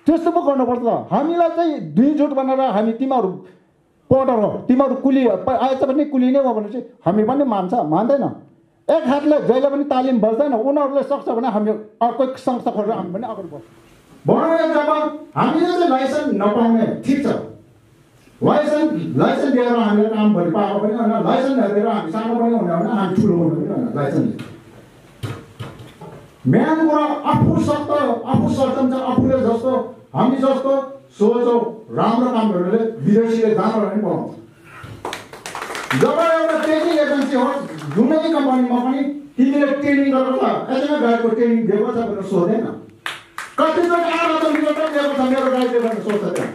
त्यस्तो पो गर्नुपर्छ। हामीलाई चाहिँ 2 जुट भनेर हामी तिमीहरू पोर्टर हो, तिमीहरू कुली आएछ भने कुली नै हो भने चाहिँ हामी पनि मान्दैन। एक हातले जहिले पनि तालिम बज्दैन। उनीहरूले सक्छ भने हामी अर्को संस्था खोलेर हामी पनि अगाडि बढ्छौँ। जब हामीले चाहिँ लाइसेन्स नपाउने ठिक छ, लाइसेन्स दिएर हामीले काम गरिपाएको पनि होइन, लाइसेन्स नदिएर हामी सानो पनि हुने होइन, हामी ठुलो हुने पनि होइन। लाइसेन्स मेन कुरा आफू सक्षम छ, आफूले जस्तो हामी जस्तो सोचो राम्रो काम गर्नेले विदेशीले जान पनि पाउँछ। जब एउटा ट्रेनिङ एजेन्सी हो जुनै कम्पनीमा पनि तिमीले ट्रेनिङ गरेर एचएमआई गाइडको ट्रेनिङ दिएको छ भनेर सोध्दैन। कतिचोटि आएर दिएको छ मेरो गाइडले भनेर सोध्छ। त्यहाँ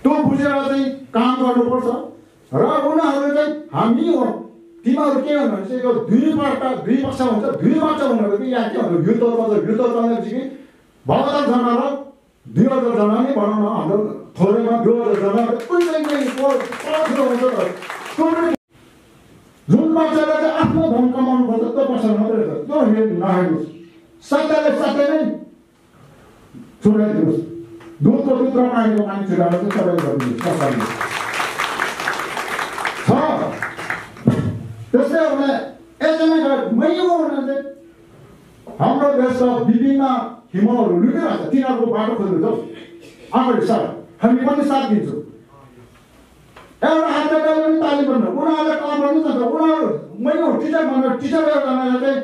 त्यो बुझेर चाहिँ काम गर्नुपर्छ र उनीहरू चाहिँ हामी हो तिमीहरू के भन्नु भने चाहिँ यो 2 पक्ष हुन्छ, 2 पक्ष भनेको कि यहाँ के भन्नु युद्ध चल्दैछ कि भगवान जना र 2000 जना नै भनौँ न, हाम्रो थोरैमा 2000 जना कुन चाहिँ जुन पक्षले चाहिँ आफ्नो धन कमाउनु पर्छ त्यो पक्ष मात्रै छ। त्यो नहेर्नुहोस्, सत्ताले नै छुट्याइदिनुहोस्। दुधको दुध र पानीको पानी छुट्याएर चाहिँ सबैले गरिदिनुहोस्। त्यसै हो भने एचएमआई गाइड मै हो भने चाहिँ हाम्रो देशका विभिन्न हिमहरू लुकिरहेको छ, तिनीहरूको बाटो खोज्नु जाउँ अगाडि सर, हामी पनि साथ दिन्छौँ। एउटा हातले गएर पनि तालिम गर्नु, उनीहरूले काम गर्नु सक्छ। उनीहरू मै हो टिचर भनेर टिचर एउटाले चाहिँ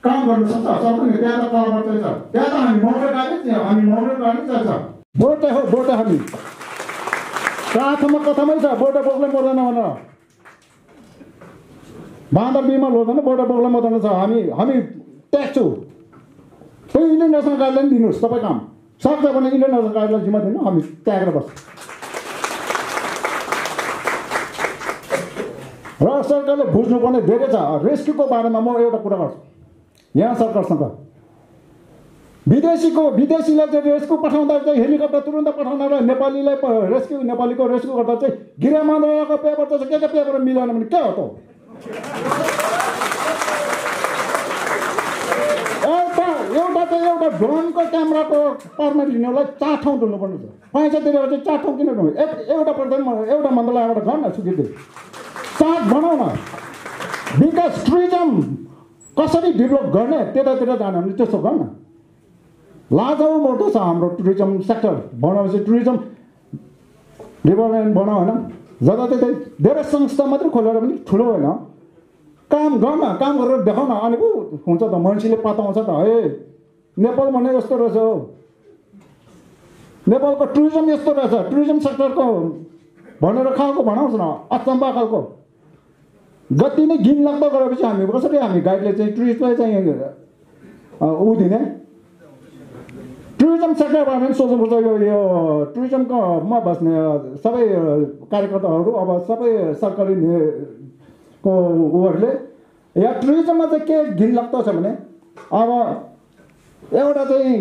काम गर्नु सक्छ सक्दैन। त्यहाँ त कलम मात्रै छ, त्यहाँ त हामी मोटर गाडी चाहिन्छ। बोटे हो बोटे, हामी कथामै छ बोटे बोक्नै पर्दैन भनेर बाँदर बिमार हुँदैन, बोटे बोक्नै पर्दैन छ। हामी ट्याक्छौँ। त्यो इन्टरनेसनल गाइडलाइन दिनुहोस्, सबै काम सक्छ भने इन्टरनेसनल गाइडलाइन जिम्मा दिनु, हामी त्यागेर बस्छौँ। र सरकारले बुझ्नुपर्ने धेरै छ। रेस्क्युको बारेमा म एउटा कुरा गर्छु यहाँ सरकारसँग। विदेशीलाई चाहिँ रेस्क्यु पठाउँदा चाहिँ हेलिकप्टर तुरुन्त पठाउँदा र नेपालीलाई नेपालीको रेस्क्यु गर्दा चाहिँ गृह मन्त्रालयको पेपर चाहिँ के पेपर मिलेन भने के हो त? एउटा ड्रोनको क्यामेराको पर्मिट लिनुलाई 4 ठाउँ ढुल्नुपर्ने छ। पैसा तिरेर चाहिँ 4 ठाउँ किन ढुल्नु? एउटा मन्त्रालयबाट गर्न सुकिँदै 4 बनाउन। विकास टुरिज्म कसरी डेभलप गर्ने त्यतातिर जानु भने त्यस्तो गर्न। लाजौ मोटो छ हाम्रो टुरिज्म सेक्टर बनाएपछि टुरिज्म डेभलपमेन्ट बनाऊ होइन, जताततै धेरै संस्था मात्रै खोलेर पनि ठुलो होइन। काम गर्न, काम गरेर देखाउन, अनि पो हुन्छ त। मान्छेले पताउँछ त, हे नेपाल भन्ने यस्तो रहेछ हो, नेपालको टुरिज्म यस्तो रहेछ, टुरिज्म सेक्टरको भनेर खालको भनाउँछ न, अचम्बा खालको। जति नै घिनलाग्दो गरेपछि हामी गाइडले चाहिँ टुरिस्टलाई चाहिँ ऊ दिने। टुरिज्म सेक्टर भने सोच्नुपर्छ। यो टुरिज्ममा बस्ने सबै कार्यकर्ताहरू अब सबै सरकारी को उहरूले यहाँ टुरिज्ममा चाहिँ के घिनलाग्दो छ भने अब एउटा चाहिँ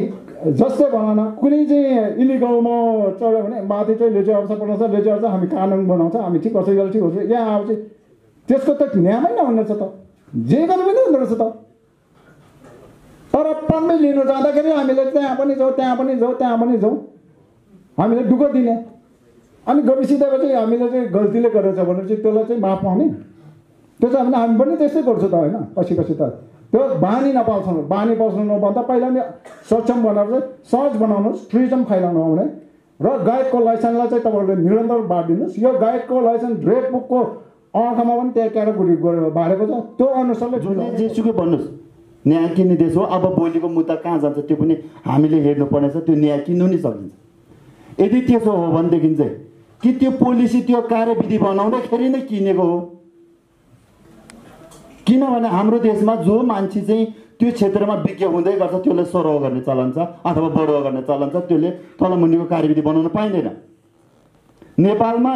जस्तै भनौँ न कुनै चाहिँ इलिगलमा चल्यो भने माथि चाहिँ लेजे अर्थ बनाउँछ लेजे अर्थ हामी कानुन बनाउँछ हामी ठिक गर्छ यो ठिक गर्छ यहाँ अब चाहिँ त्यसको त न्यामै नहुने रहेछ त जे गरे पनि हुँदो रहेछ त तर परमिट लिनु जाँदाखेरि हामीले त्यहाँ पनि जाउँ त्यहाँ पनि जाउँ त्यहाँ पनि जाउँ हामीले दुःख दिने अनि गइसकेपछि हामीले चाहिँ गल्तीले गरेछ भने चाहिँ त्यसलाई चाहिँ माफ पाउने त्यसो भने हामी पनि त्यस्तै गर्छौँ त होइन पछि त त्यो बानी नपाल्छौँ बानी बस्नु नभन्दा पहिला नै सक्षम बनाएर चाहिँ सहज बनाउनुहोस् टुरिज्म फैलाउनु आउने र गाइडको लाइसेन्सलाई चाहिँ तपाईँहरूले निरन्तर बाँडिदिनुहोस् यो गाइडको लाइसेन्स रेड बुकको अर्थमा पनि त्यहाँ क्याटेगोरी बाँडेको छ त्यो अनुसारले जेसुकै भन्नुहोस् न्याय किन्ने देश हो अब भोलिको मुद्दा कहाँ जान्छ त्यो पनि हामीले हेर्नुपर्नेछ त्यो न्याय किन्नु नि सकिन्छ यदि त्यसो हो भनेदेखि चाहिँ कि त्यो पोलिसी त्यो कार्यविधि बनाउँदाखेरि नै किनेको हो किनभने हाम्रो देशमा जो मान्छे चाहिँ त्यो क्षेत्रमा विज्ञ हुँदै गर्छ त्यसले सरोह गर्ने चलन छ अथवा बढुवा गर्ने चलन छ त्यसले तलमुनिको कार्यविधि बनाउन पाइँदैन नेपालमा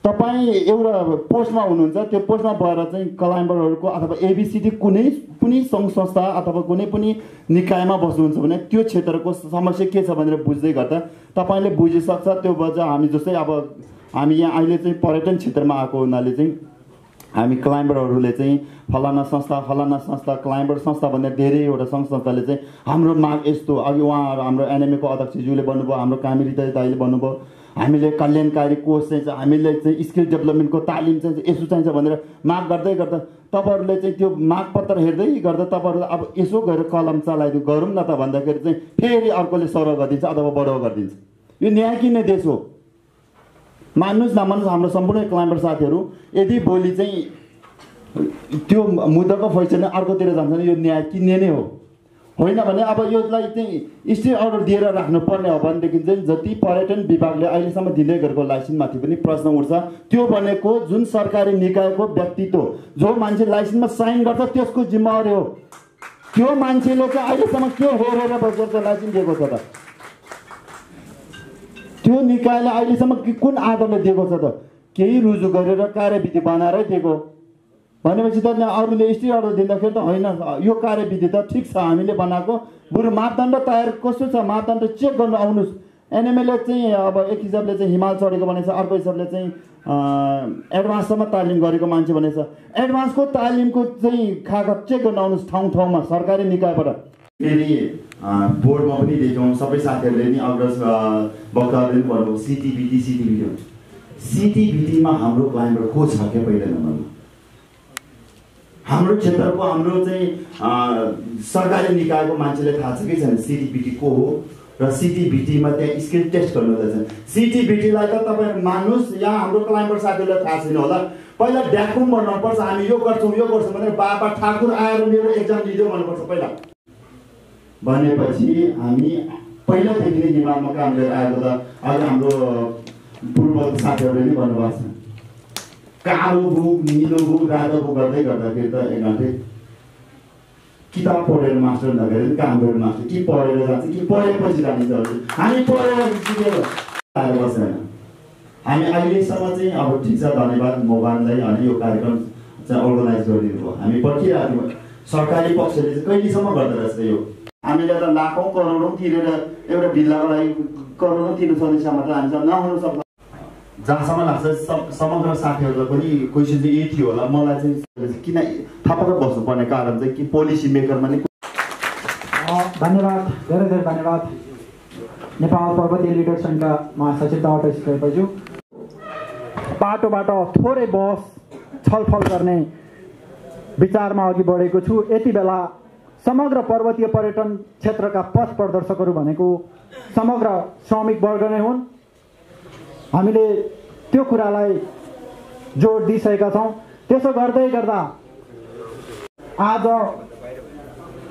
तपाईँ एउटा पोस्टमा हुनुहुन्छ त्यो पोस्टमा भएर चाहिँ क्लाइम्बरहरूको अथवा एबिसिडी कुनै पनि सङ्घ संस्था अथवा कुनै पनि निकायमा बस्नुहुन्छ भने त्यो क्षेत्रको समस्या के छ भनेर बुझ्दै गर्दा तपाईँले बुझिसक्छ त्यो वजह हामी जस्तै अब हामी यहाँ अहिले चाहिँ पर्यटन क्षेत्रमा आएको हुनाले चाहिँ हामी क्लाइम्बरहरूले चाहिँ फलाना संस्था क्लाइम्बर संस्था भनेर धेरैवटा सङ्घ संस्थाले चाहिँ हाम्रो माग यस्तो अघि उहाँहरू हाम्रो एनएमएको अध्यक्षज्यूले भन्नुभयो हाम्रो कामेरी दाइले भन्नुभयो हामीले कल्याणकारी कोर्स चाहिँ हामीले चाहिँ स्किल डेभलपमेन्टको तालिम चाहिँ यसो चाहिन्छ भनेर माग गर्दै गर्दा तपाईँहरूले चाहिँ त्यो मागपत्र हेर्दै गर्दा तपाईँहरूले अब यसो गएर कलम चलाइदियो गरौँ न त भन्दाखेरि चाहिँ फेरि अर्कोले सरोह गरिदिन्छ अथवा बढावा गरिदिन्छ यो न्याय किन्ने देश हो मान्नुहोस् नमान्नुहोस् हाम्रो सम्पूर्ण क्लाइम्बर साथीहरू यदि भोलि चाहिँ त्यो मुद्दाको फैसला अर्कोतिर जान्छ भने यो न्याय किन्ने नै हो होइन भने अब यसलाई चाहिँ स्टे अर्डर दिएर राख्नुपर्ने हो भनेदेखि चाहिँ जति पर्यटन विभागले अहिलेसम्म दिँदै गरेको लाइसेन्समाथि पनि प्रश्न उठ्छ त्यो भनेको जुन सरकारी निकायको व्यक्तित्व जो मान्छे लाइसेन्समा साइन गर्छ त्यसको जिम्मेवारी हो त्यो मान्छेले चाहिँ अहिलेसम्म के हेरेर बसेर लाइसेन्स दिएको छ त त्यो निकायले अहिलेसम्म कुन आधारले दिएको छ त केही रुजु गरेर कार्यविधि बनाएरै दिएको भनेपछि त अरूले स्टे अर्डर दिँदाखेरि त होइन यो कार्यविधि त ठिक छ हामीले बनाएको बरु मापदण्ड तयार कस्तो छ मापदण्ड चेक गर्न आउनुहोस् एनएमएले चाहिँ अब एक हिसाबले चाहिँ हिमाल चढेको भनेछ अर्को हिसाबले चाहिँ एडभान्ससम्म तालिम गरेको मान्छे भनेछ एडभान्सको तालिमको चाहिँ खाका चेक गर्न आउनुहोस् ठाउँ ठाउँमा सरकारी निकायबाट फेरि बोर्डमा पनि देख्यौँ सबै साथीहरूले नि अग्रज वक्ताहरूले पनि भन्नुभयो सिटिभिटीमा हाम्रो क्लाइम्बर को छ क्या पहिला नम्बरमा हाम्रो क्षेत्रको हाम्रो चाहिँ सरकारी निकायको मान्छेले थाहा छ कि छैन सिटिभिटी को हो र सिटिभिटीमा त्यहाँ स्किल टेस्ट गर्नु हुँदैछ सिटिभिटीलाई त तपाईँ मान्नुहोस् यहाँ हाम्रो क्लाइम्बर साथीहरूलाई थाहा छैन होला पहिला ड्याकुम भन्नुपर्छ हामी यो गर्छौँ भनेर बाबा ठाकुर आएर मेरो एक्जाम लिदियो भन्नुपर्छ पहिला भनेपछि हामी पहिलादेखि नै हिमालमा काम गरेर आएको त अहिले हाम्रो पूर्व साथीहरूले नि भन्नुभएको छ कालो बुक निलो बुक रातो बुक गर्दै गर्दाखेरि त एक घन्टे किताब पढेर मास्टर नगरेर काम गरेर मास्टर कि पढेर जान्छ कि पढेपछि जान्छ हामी पढेर सिकेर आएर बस्दैन हामी अहिलेसम्म चाहिँ अब ठिक छ धन्यवाद मोबाइललाई अनि यो कार्यक्रम चाहिँ अर्गनाइज गरिदिनु भयो हामी पर्खिरहेको सरकारी पक्षले चाहिँ कहिलेसम्म गर्दो रहेछ यो हामीले त लाखौँ करोडौँ तिरेर एउटा भिल्लाको लागि करोडौँ तिर्नु सक्ने क्षमता हामीसँग नहुन सक्छ जहाँसम्म लाग्छ समग्र साथीहरूलाई पनि क्वेसन चाहिँ यही थियो होला मलाई चाहिँ किन थपेर बस्नुपर्ने कारण चाहिँ कि पोलिसी मेकरमा नै धन्यवाद धेरै धेरै धन्यवाद नेपाल पर्वतीय लिडर सङ्घका महासचिव डाक्टर शिखरज्यू बाटोबाट थोरै बहस छलफल गर्ने विचारमा अघि बढेको छु यति बेला समग्र पर्वतीय पर्यटन क्षेत्रका पथ प्रदर्शकहरू भनेको समग्र श्रमिक वर्ग नै हुन् हामीले त्यो कुरालाई जोड दिइसकेका छौँ त्यसो गर्दै गर्दा आज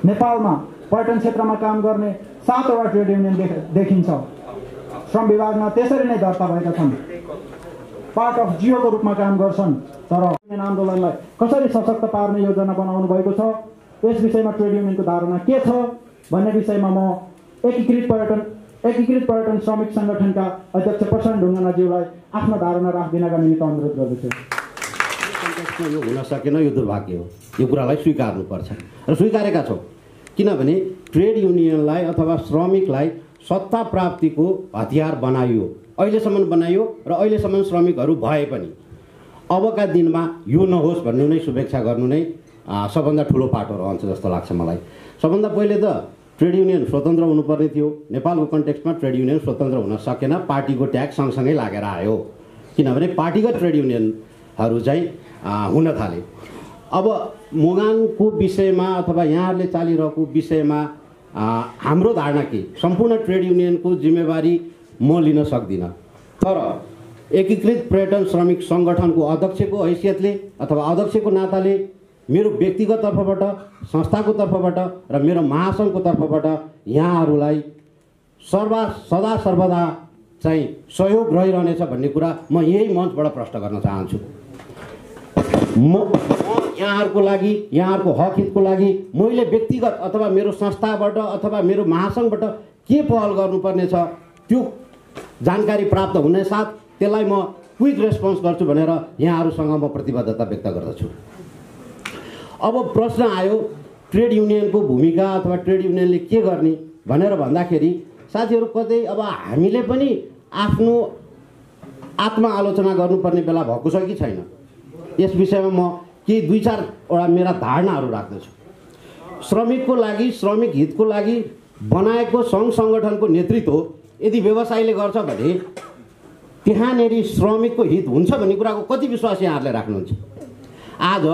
नेपालमा पर्यटन क्षेत्रमा काम गर्ने 7वटा ट्रेड युनियन देखिन्छ श्रम विभागमा त्यसरी नै दर्ता भएका छन् पार्ट अफ जियोको रूपमा काम गर्छन् तर आन्दोलनलाई कसरी सशक्त पार्ने योजना बनाउनु भएको छ यस विषयमा ट्रेड युनियनको धारणा के छ भन्ने विषयमा म एकीकृत पर्यटन श्रमिक सङ्गठनका अध्यक्ष प्रशान्त ढुङ्गानाज्यूलाई आफ्नो धारणा राखिदिनका निमित्त अनुरोध गर्दछु। कन्टेक्स्टमा यो हुन सकेन, यो दुर्भाग्य हो। यो कुरालाई स्वीकार्नुपर्छ र स्वीकारेका छौँ। किनभने ट्रेड युनियनलाई अथवा श्रमिकलाई सत्ता प्राप्तिको हतियार बनाइयो, अहिलेसम्म बनाइयो र अहिलेसम्म श्रमिकहरू भए पनि अबका दिनमा यो नहोस् भन्नु नै, शुभेच्छा गर्नु नै सबभन्दा ठुलो पाटो रहन्छ जस्तो लाग्छ मलाई। सबभन्दा पहिले त ट्रेड युनियन स्वतन्त्र हुनुपर्ने थियो। नेपालको कन्टेक्स्टमा ट्रेड युनियन स्वतन्त्र हुन सकेन, पार्टीको ट्याग सँगसँगै लागेर आयो। किनभने पार्टीगत ट्रेड युनियनहरू चाहिँ हुन थाले। अब मोगानको विषयमा अथवा यहाँहरूले चालिरहेको विषयमा हाम्रो धारणा के, सम्पूर्ण ट्रेड युनियनको जिम्मेवारी म लिन सक्दिनँ, तर एकीकृत पर्यटन श्रमिक सङ्गठनको अध्यक्षको हैसियतले अथवा अध्यक्षको नाताले मेरो व्यक्तिगत तर्फबाट, संस्थाको तर्फबाट र मेरो महासङ्घको तर्फबाट यहाँहरूलाई सदा सर्वदा चाहिँ सहयोग रहिरहनेछ भन्ने कुरा म यही मञ्चबाट प्रश्न गर्न चाहन्छु। म यहाँहरूको लागि, यहाँहरूको हक हितको लागि मैले व्यक्तिगत अथवा मेरो संस्थाबाट अथवा मेरो महासङ्घबाट के पहल गर्नुपर्ने छ त्यो जानकारी प्राप्त हुने साथ त्यसलाई म क्विक रेस्पोन्स गर्छु भनेर यहाँहरूसँग म प्रतिबद्धता व्यक्त गर्दछु। अब प्रश्न आयो ट्रेड युनियनको भूमिका अथवा ट्रेड युनियनले के गर्ने भनेर भन्दाखेरि साथीहरू, कतै अब हामीले पनि आफ्नो आत्मआलोचना गर्नुपर्ने बेला भएको छ कि छैन, यस विषयमा म केही 2-4वटा मेरा धारणाहरू राख्दछु। श्रमिकको लागि, श्रमिक हितको लागि बनाएको सङ्घ सङ्गठनको नेतृत्व यदि व्यवसायले गर्छ भने त्यहाँनेरि श्रमिकको हित हुन्छ भन्ने कुराको कति विश्वास यहाँहरूले राख्नुहुन्छ? आज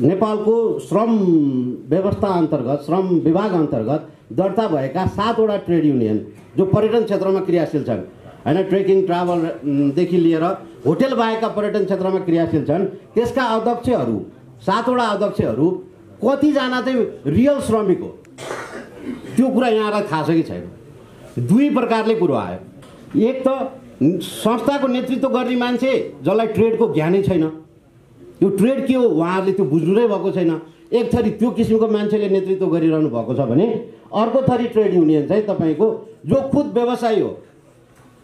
नेपालको श्रम व्यवस्था अन्तर्गत, श्रम विभाग अन्तर्गत दर्ता भएका 7वटा ट्रेड युनियन जो पर्यटन क्षेत्रमा क्रियाशील छन्, होइन, ट्रेकिङ ट्राभलदेखि लिएर होटेल बाहेकका पर्यटन क्षेत्रमा क्रियाशील छन्, त्यसका अध्यक्षहरू 7वटा अध्यक्षहरू कतिजना चाहिँ रियल श्रमिक हो त्यो कुरा यहाँलाई थाहा छ कि छैन? 2 प्रकारले कुरो आयो। एक त संस्थाको नेतृत्व गर्ने मान्छे जसलाई ट्रेडको ज्ञानै छैन, यो ट्रेड के हो उहाँहरूले त्यो बुझ्नु नै भएको छैन, एक थरी त्यो किसिमको मान्छेले नेतृत्व गरिरहनु भएको छ भने अर्को थरी ट्रेड युनियन चाहिँ तपाईँको जो खुद व्यवसायी हो,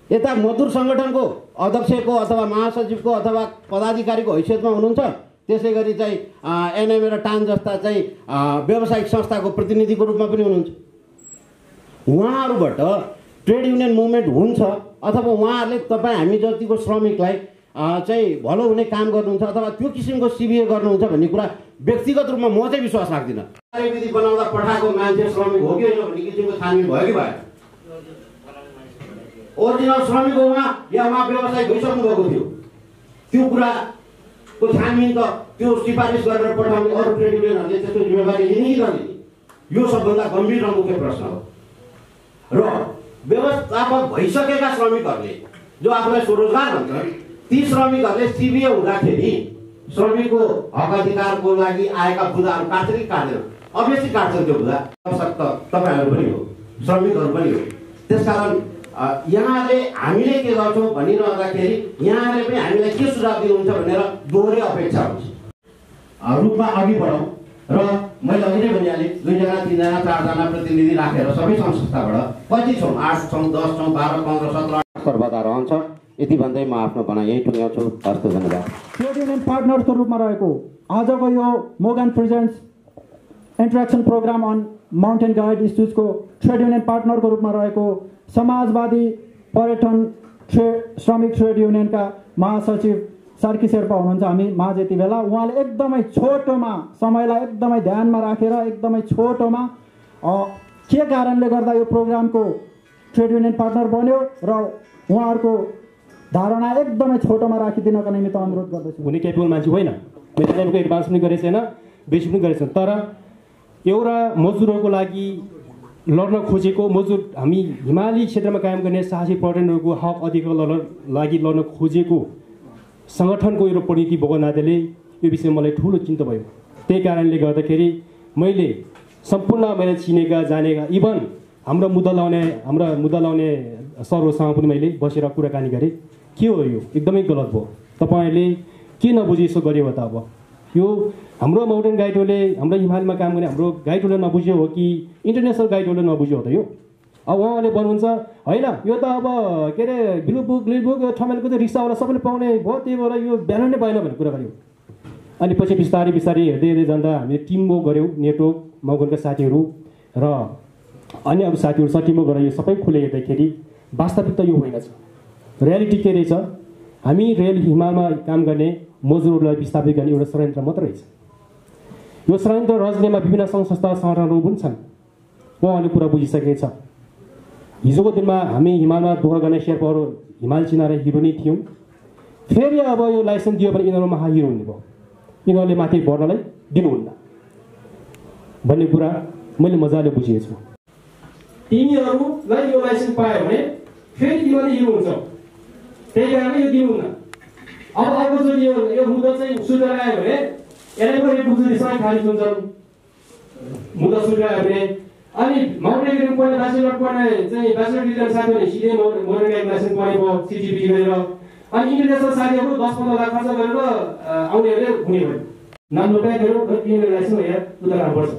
यता मजदुर सङ्गठनको अध्यक्षको अथवा महासचिवको अथवा पदाधिकारीको हैसियतमा हुनुहुन्छ, त्यसै गरी चाहिँ एनएम र टान जस्ता चाहिँ व्यावसायिक संस्थाको प्रतिनिधिको रूपमा पनि हुनुहुन्छ। उहाँहरूबाट ट्रेड युनियन मुभमेन्ट हुन्छ अथवा उहाँहरूले तपाईँ हामी जतिको श्रमिकलाई चाहिँ भलो हुने काम गर्नुहुन्छ अथवा त्यो किसिमको सिबिए गर्नुहुन्छ भन्ने कुरा व्यक्तिगत रूपमा म चाहिँ विश्वास राख्दिनँ। कार्यविधि बनाउँदा पठाएको मान्छे श्रमिक हो कि होइन भन्ने किसिमको छानबिन भयो कि भएन? ओरिजिनल श्रमिक हो उहाँ या उहाँ व्यवसाय भइसक्नु भएको थियो? त्यो कुराको छानबिन त त्यो सिफारिस गरेर पठाउने अरू ट्रेड युनियनहरूले त्यसको जिम्मेवारी लिने कि गर्ने? यो सबभन्दा गम्भीर र मुख्य प्रश्न हो। र व्यवस्थापक भइसकेका श्रमिकहरूले जो आफूलाई स्वरोजगार भन्छन्, ती श्रमिकहरूले सिबिए हुँदाखेरि श्रमिकको हक अधिकारको लागि आएका बुदाहरू काट्छ कि काट्दैन? अभियसली काट्छन् त्यो बुदा। आवश्यक त तपाईँहरू पनि हो, श्रमिकहरू पनि हो। त्यसकारण यहाँले हामीले के गर्छौँ भनिरहँदाखेरि यहाँले पनि हामीलाई के सुझाव दिनुहुन्छ भनेर दोहोरै अपेक्षा हुन्छ। रूपमा अघि बढौँ र मैले अघि नै भनिहालेँ 2 जना 3 जना 4 जना प्रतिनिधि राखेर सबै संस्थाबाट कति छौँ? 8 छौँ, 10 छौँ, 12, 15, 17 सर्वदा रहन्छ। यति भन्दै म आफ्नो भनाइ यही टुङ्ग्याउँछु। हस्त धन्यवाद। ट्रेड युनियन पार्टनर्सको रूपमा रहेको आजको यो मोगान presents interaction programme on mountain guide इस्युजको ट्रेड युनियन पार्टनरको रूपमा रहेको समाजवादी पर्यटन श्रमिक ट्रेड युनियनका महासचिव सार्की शेर्पा हुनुहुन्छ हामी माझ यति बेला। उहाँले एकदमै छोटोमा, समयलाई एकदमै ध्यानमा राखेर एकदमै छोटोमा के कारणले गर्दा यो प्रोग्रामको ट्रेड युनियन पार्टनर बन्यो र उहाँहरूको धारणा एकदमै छोटोमा राखिदिनका निमित्त अनुरोध गर्दछु। हुने केपेबल मान्छे होइन, मैले टाइमको एडभान्स पनि गरेको छैन, बेसी पनि गरेको छैन, तर एउटा मजदुरहरूको लागि लड्न खोजेको, मजदुर हामी हिमाली क्षेत्रमा कायम गर्ने साहसी पर्यटनहरूको हक अधिकारको लागि लड्न खोजेको सङ्गठनको एउटा परिणति भएको नाताले यो विषयमा मलाई ठुलो चिन्ता भयो। त्यही कारणले गर्दाखेरि मैले सम्पूर्ण मैले चिनेका जानेका इभन हाम्रा मुद्दा लाउने सरहरूसँग पनि मैले बसेर कुराकानी गरेँ। के हो यो? एकदमै गलत भयो। तपाईँहरूले के नबुझी यसो गर्यो त? अब यो हाम्रो माउन्टेन गाइडहरूले, हाम्रो हिमालयमा काम गर्ने हाम्रो गाइडहरूले नबुझ्यो हो कि इन्टरनेसनल गाइडहरूले नबुझ्यो हो त? यो अब उहाँले भन्नुहुन्छ होइन यो त अब के अरे ग्लुबुक ठमेलको चाहिँ रिक्सावाला सबैले पाउने भयो, त्यही भएर यो बिहान नै भएन भन्ने कुरा गर्यो। अनि पछि बिस्तारै बिस्तारै हेर्दै जाँदा हामीले टिम वर्क गऱ्यौँ, नेटवर्क मगनका साथीहरू र अन्य अब साथीहरू टिम वर्क गरेर यो सबै खुले हेर्दाखेरि वास्तविकता यो होइन छ। रियालिटी के रहेछ, हामी रेल हिमालमा काम गर्ने मजदुरहरूलाई विस्थापित गर्ने एउटा षड्यन्त्र मात्र रहेछ। यो षड्यन्त्र रच्नेमा विभिन्न सङ्घ संस्था संगठनहरू पनि छन्, उहाँहरूले कुरा बुझिसकेको छ। हिजोको दिनमा हामी हिमालमा दुःख गर्ने शेर्पाहरू हिमाल चिनाएर हिरो नै थियौँ, फेरि अब यो लाइसेन्स दियो भने यिनीहरू महा हिरो हुने भयो, यिनीहरूले माथि बढ्नलाई दिनुहुन्न भन्ने कुरा मैले मजाले बुझेको छु। तिमीहरूलाई यो लाइसेन्स पायो भने फेरि तिमीहरूले हिरो हुन्छ, त्यही कारणले यो दिनुहुन्न। अब अर्कोचोटि यो मुद्दा चाहिँ सुल्झाएर आयो भने यसलाई पनि बुझ्ने सबै खारिज हुन्छन्, मुद्दा सुल्झायो भने। अनि माउन्टेन एग्रिमेन्ट पढ्ने ब्याचलर पढ्ने चाहिँ ब्याचलर डिग्री साथीहरूले सिधै माउन्टेन लाइसेन्स पढेको सिजिपी गरेर, अनि इन्टरनेसनल साथीहरू 10-15 लाख खर्च गरेर आउनेहरूले हुने भयो। नाम नोटाइदियो र तिनीहरूले लाइसेन्स यहाँ उता गर्नुपर्छ।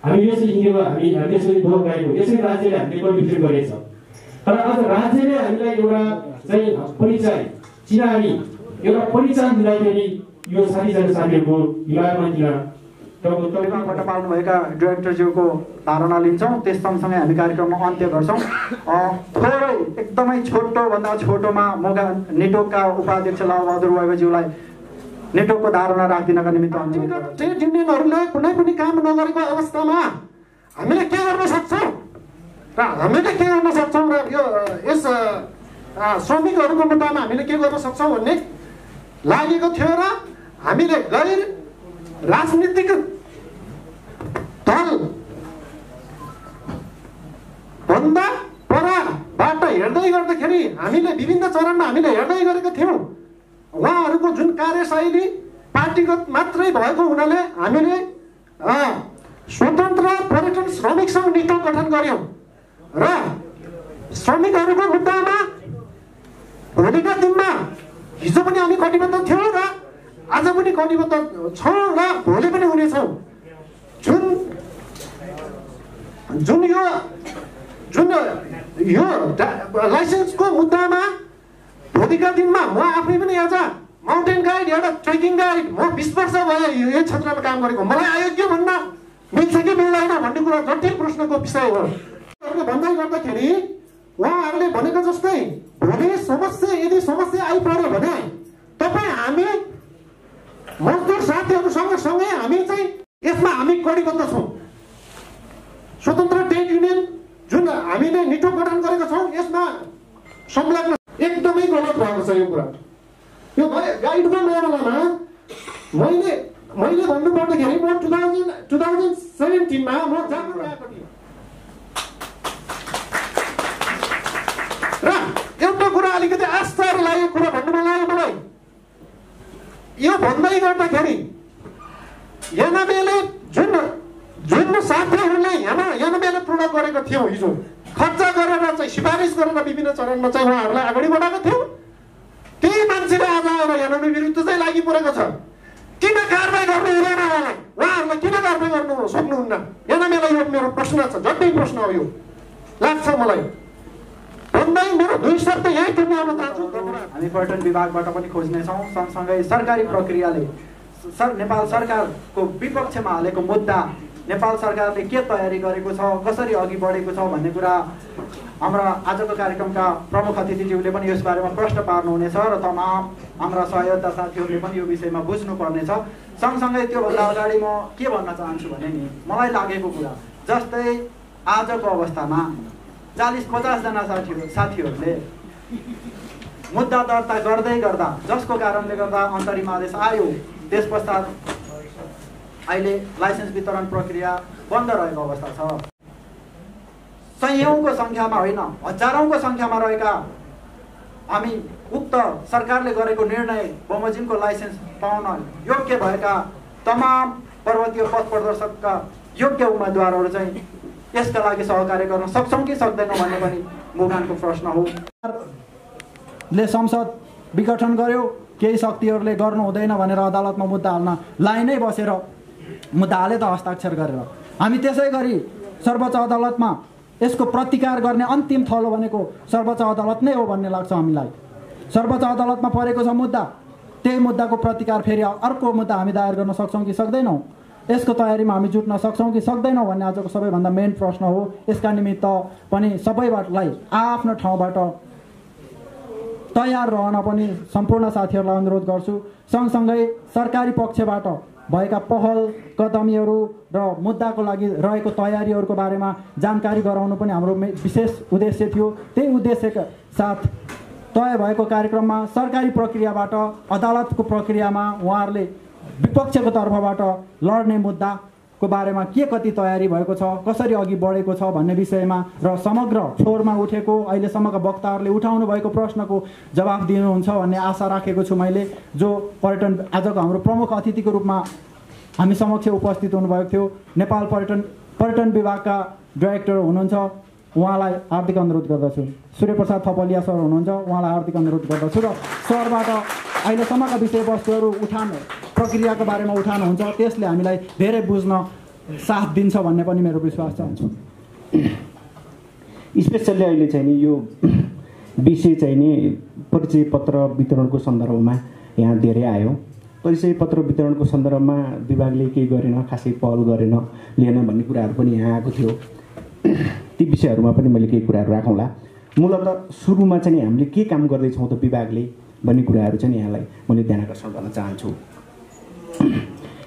हामी यसरी हिँडेको हामी त्यसरी दुःख गएको, यसरी राज्यले हामीले कन्ट्रिब्युट गरेको छ। तर आज राज्यले हामीलाई एउटा चाहिँ परिचय चिनारी एउटा परिचय दिँदाखेरि यो साथीहरूको हिमालमा दिन विभागबाट पाल्नुभएका डिरेक्टरज्यूको धारणा लिन्छौँ, त्यस सँगसँगै हामी कार्यक्रममा अन्त्य गर्छौँ। थोरै एकदमै छोटोभन्दा छोटोमा मौका नेटवर्कका उपाध्यक्ष लालबहादुर वैभवज्यूलाई नेटवर्कको धारणा राखिदिनका निमित्त ट्रेड युनियनहरूले कुनै पनि काम नगरेको अवस्थामा हामीले के गर्न सक्छौँ र हामीले के गर्न सक्छौँ र यो यस श्रमिकहरूको मुद्दामा हामीले के गर्न सक्छौँ भन्ने लागेको थियो र हामीले गैर राजनीतिक दल भन्दा परबाट हेर्दै गर्दाखेरि हामीले विभिन्न चरणमा हामीले हेर्दै गरेका थियौँ। उहाँहरूको जुन कार्यशैली पार्टीगत मात्रै भएको हुनाले हामीले स्वतन्त्र पर्यटन श्रमिक सङ्घ नेटवर्क गठन गर्यौँ र श्रमिकहरूको मुद्दामा भोलिका दिनमा हिजो पनि हामी कटिबद्ध थियौँ र आज पनि कटिबद्ध छौँ र भोलि पनि हुनेछौँ। जुन यो लाइसेन्सको मुद्दामा भोलिका दिनमा म आफै पनि आज माउन्टेन गाइड एउटा ट्रेकिङ गाइड म 20 वर्ष भयो यो क्षेत्रमा काम गरेको, मलाई अयोग्य भन्न मिल्छ कि मिल्दैन भन्ने कुरा जटिल प्रश्नको विषय हो। भन्दै गर्दाखेरि उहाँहरूले भनेको जस्तै भोलि यदि समस्या आइपर्यो भने तपाईँ हामी मजदुर साथीहरूसँग सँगै हामी चाहिँ यसमा हामी कटिबद्ध छौँ। स्वतन्त्र ट्रेड युनियन जुन हामीले नेटवर्क गठन गरेका छौँ यसमा संलग्न एकदमै गलत भएको छ यो कुरा। यो गाइडको मामलामा मैले भन्नुपर्दाखेरि म 2017 मा म जापान गएको थिएँ र एउटा कुरा अलिकति आश्चर्य लागेको कुरा भन्नु मन लाग्यो मलाई। यो भन्दै गर्दाखेरि एनएमएले जुन साथीहरूले एनएमएले पूर्ण गरेको थियौँ हिजो खर्च गरेर चाहिँ सिफारिस गरेर विभिन्न चरणमा चाहिँ उहाँहरूलाई अगाडि बढाएको थियौँ, त्यही मान्छेले आज आएर एनएमए विरुद्ध चाहिँ लागि परेको छ। किन कारवाही गर्नु हुँदैन उहाँहरूलाई किन कारवाही गर्नु सक्नुहुन्न? एनएमएलाई यो मेरो प्रश्न छ, जटिल प्रश्न हो यो लाग्छ मलाई। भन्दै मेरो 2 शब्द यही टुङ्ग्याउन चाहन्छु। हामी पर्यटन विभागबाट पनि खोज्नेछौँ, सँगसँगै सरकारी प्रक्रियाले नेपाल सरकारको विपक्षमा हालेको मुद्दा नेपाल सरकारले के तयारी गरेको छ, कसरी अघि बढेको छ भन्ने कुरा हाम्रा आजको कार्यक्रमका प्रमुख अतिथिज्यूले पनि यस बारेमा प्रश्न पार्नुहुनेछ र तमाम हाम्रा सहयोगता साथीहरूले पनि यो विषयमा बुझ्नुपर्नेछ। सँगसँगै त्योभन्दा अगाडि म के भन्न चाहन्छु भने नि मलाई लागेको कुरा जस्तै आजको अवस्थामा 40-50 जना साथीहरूले मुद्दा दर्ता गर्दै गर्दा जसको कारणले गर्दा अन्तरिम आदेश आयो, त्यस पश्चात अहिले लाइसेन्स वितरण प्रक्रिया बन्द रहेको अवस्था छ। सयौंको सङ्ख्यामा होइन हजारौंको सङ्ख्यामा रहेका हामी उक्त सरकारले गरेको निर्णय बमोजिमको लाइसेन्स पाउन योग्य भएका तमाम पर्वतीय पथ प्रदर्शकका योग्य उम्मेदवारहरू चाहिँ यसका लागि सहकार्य गर्न सक्छौँ कि सक्दैनौँ भन्ने पनि मुगानको प्रश्न हो। ले संसद विघटन गर्यो, केही शक्तिहरूले गर्नु हुँदैन भनेर अदालतमा मुद्दा हाल्न लाइनै बसेर मुद्दा हाले त हस्ताक्षर गरेर। हामी त्यसै गरी सर्वोच्च अदालतमा यसको प्रतिकार गर्ने अन्तिम थलो भनेको सर्वोच्च अदालत नै हो भन्ने लाग्छ हामीलाई। सर्वोच्च अदालतमा परेको छ मुद्दा, त्यही मुद्दाको प्रतिकार फेरि अर्को मुद्दा हामी दायर गर्न सक्छौँ कि सक्दैनौँ, यसको तयारीमा हामी जुट्न सक्छौँ कि सक्दैनौँ भन्ने आजको सबैभन्दा मेन प्रश्न हो। यसका निमित्त पनि सबैलाई आफ्नो ठाउँबाट तयार रहन पनि सम्पूर्ण साथीहरूलाई अनुरोध गर्छु। सँगसँगै सरकारी पक्षबाट भएका पहल कदमीहरू र मुद्दाको लागि रहेको तयारीहरूको बारेमा जानकारी गराउनु पनि हाम्रो विशेष उद्देश्य थियो। त्यही उद्देश्यका साथ तय भएको कार्यक्रममा सरकारी प्रक्रियाबाट अदालतको प्रक्रियामा उहाँहरूले विपक्षको तर्फबाट लड्ने मुद्दाको बारेमा के कति तयारी भएको छ, कसरी अघि बढेको छ भन्ने विषयमा र समग्र फ्लोरमा उठेको अहिलेसम्मका वक्ताहरूले उठाउनु भएको प्रश्नको जवाफ दिनुहुन्छ भन्ने आशा राखेको छु मैले। जो पर्यटन आजको हाम्रो प्रमुख अतिथिको रूपमा हामी समक्ष उपस्थित हुनुभएको थियो, नेपाल पर्यटन विभागका डाइरेक्टर हुनुहुन्छ, उहाँलाई हार्दिक अनुरोध गर्दछु। सूर्यप्रसाद थपलिया सर हुनुहुन्छ, उहाँलाई हार्दिक अनुरोध गर्दछु र सरबाट अहिलेसम्मका विषयवस्तुहरू उठान प्रक्रियाको बारेमा उठानुहुन्छ, त्यसले हामीलाई धेरै बुझ्न साथ दिन्छ भन्ने पनि मेरो विश्वास चाहन्छु। स्पेसल्ली अहिले चाहिँ नि यो विषय चाहिँ नि परिचय पत्र वितरणको सन्दर्भमा यहाँ धेरै आयो। परिचय पत्र वितरणको सन्दर्भमा विभागले केही गरेन, खासै पहल गरेन, लिएन भन्ने कुराहरू पनि यहाँ आएको थियो। ती विषयहरूमा पनि मैले केही कुराहरू राखौँला। मूलतः सुरुमा चाहिँ हामीले के काम गर्दैछौँ त विभागले भन्ने कुराहरू चाहिँ यहाँलाई मैले ध्यान आकर्षण गर्न चाहन्छु।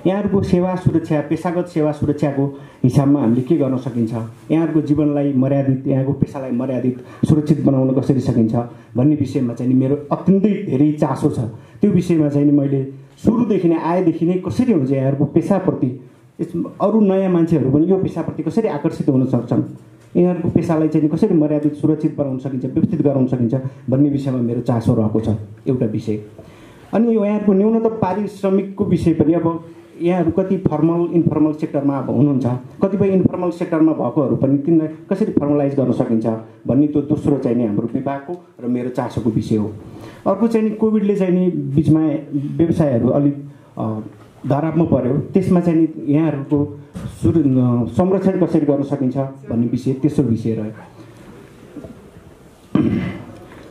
यहाँहरूको सेवा सुरक्षा, पेसागत सेवा सुरक्षाको हिसाबमा हामीले के गर्न सकिन्छ, यहाँहरूको जीवनलाई मर्यादित, यहाँको पेसालाई मर्यादित सुरक्षित बनाउन कसरी सकिन्छ भन्ने विषयमा चाहिँ मेरो अत्यन्तै धेरै चासो छ। त्यो विषयमा चाहिँ मैले सुरुदेखि नै आएदेखि नै कसरी हुन्छ यहाँहरूको पेसाप्रति, अरू नयाँ मान्छेहरू पनि यो पेसाप्रति कसरी आकर्षित हुन सक्छन्, यहाँहरूको पेसालाई चाहिँ कसरी मर्यादित सुरक्षित बनाउन सकिन्छ, व्यवस्थित गराउन सकिन्छ भन्ने विषयमा मेरो चासो रहेको छ एउटा विषय। अनि यहाँहरूको न्यूनतम पारिश्रमिकको विषय पनि अब यहाँहरू कति फर्मल इन्फर्मल सेक्टरमा अब हुनुहुन्छ, कतिपय इन्फर्मल सेक्टरमा भएकोहरू पनि तिनलाई कसरी फर्मलाइज गर्न सकिन्छ भन्ने त्यो दोस्रो चाहिँ नि हाम्रो विभागको र मेरो चासोको विषय हो। अर्को चाहिँ नि कोभिडले चाहिँ नि बिचमा व्यवसायहरू अलिक धरापमा पर्यो, त्यसमा चाहिँ नि यहाँहरूको संरक्षण कसरी गर्न सकिन्छ भन्ने विषय तेस्रो विषय रह्यो।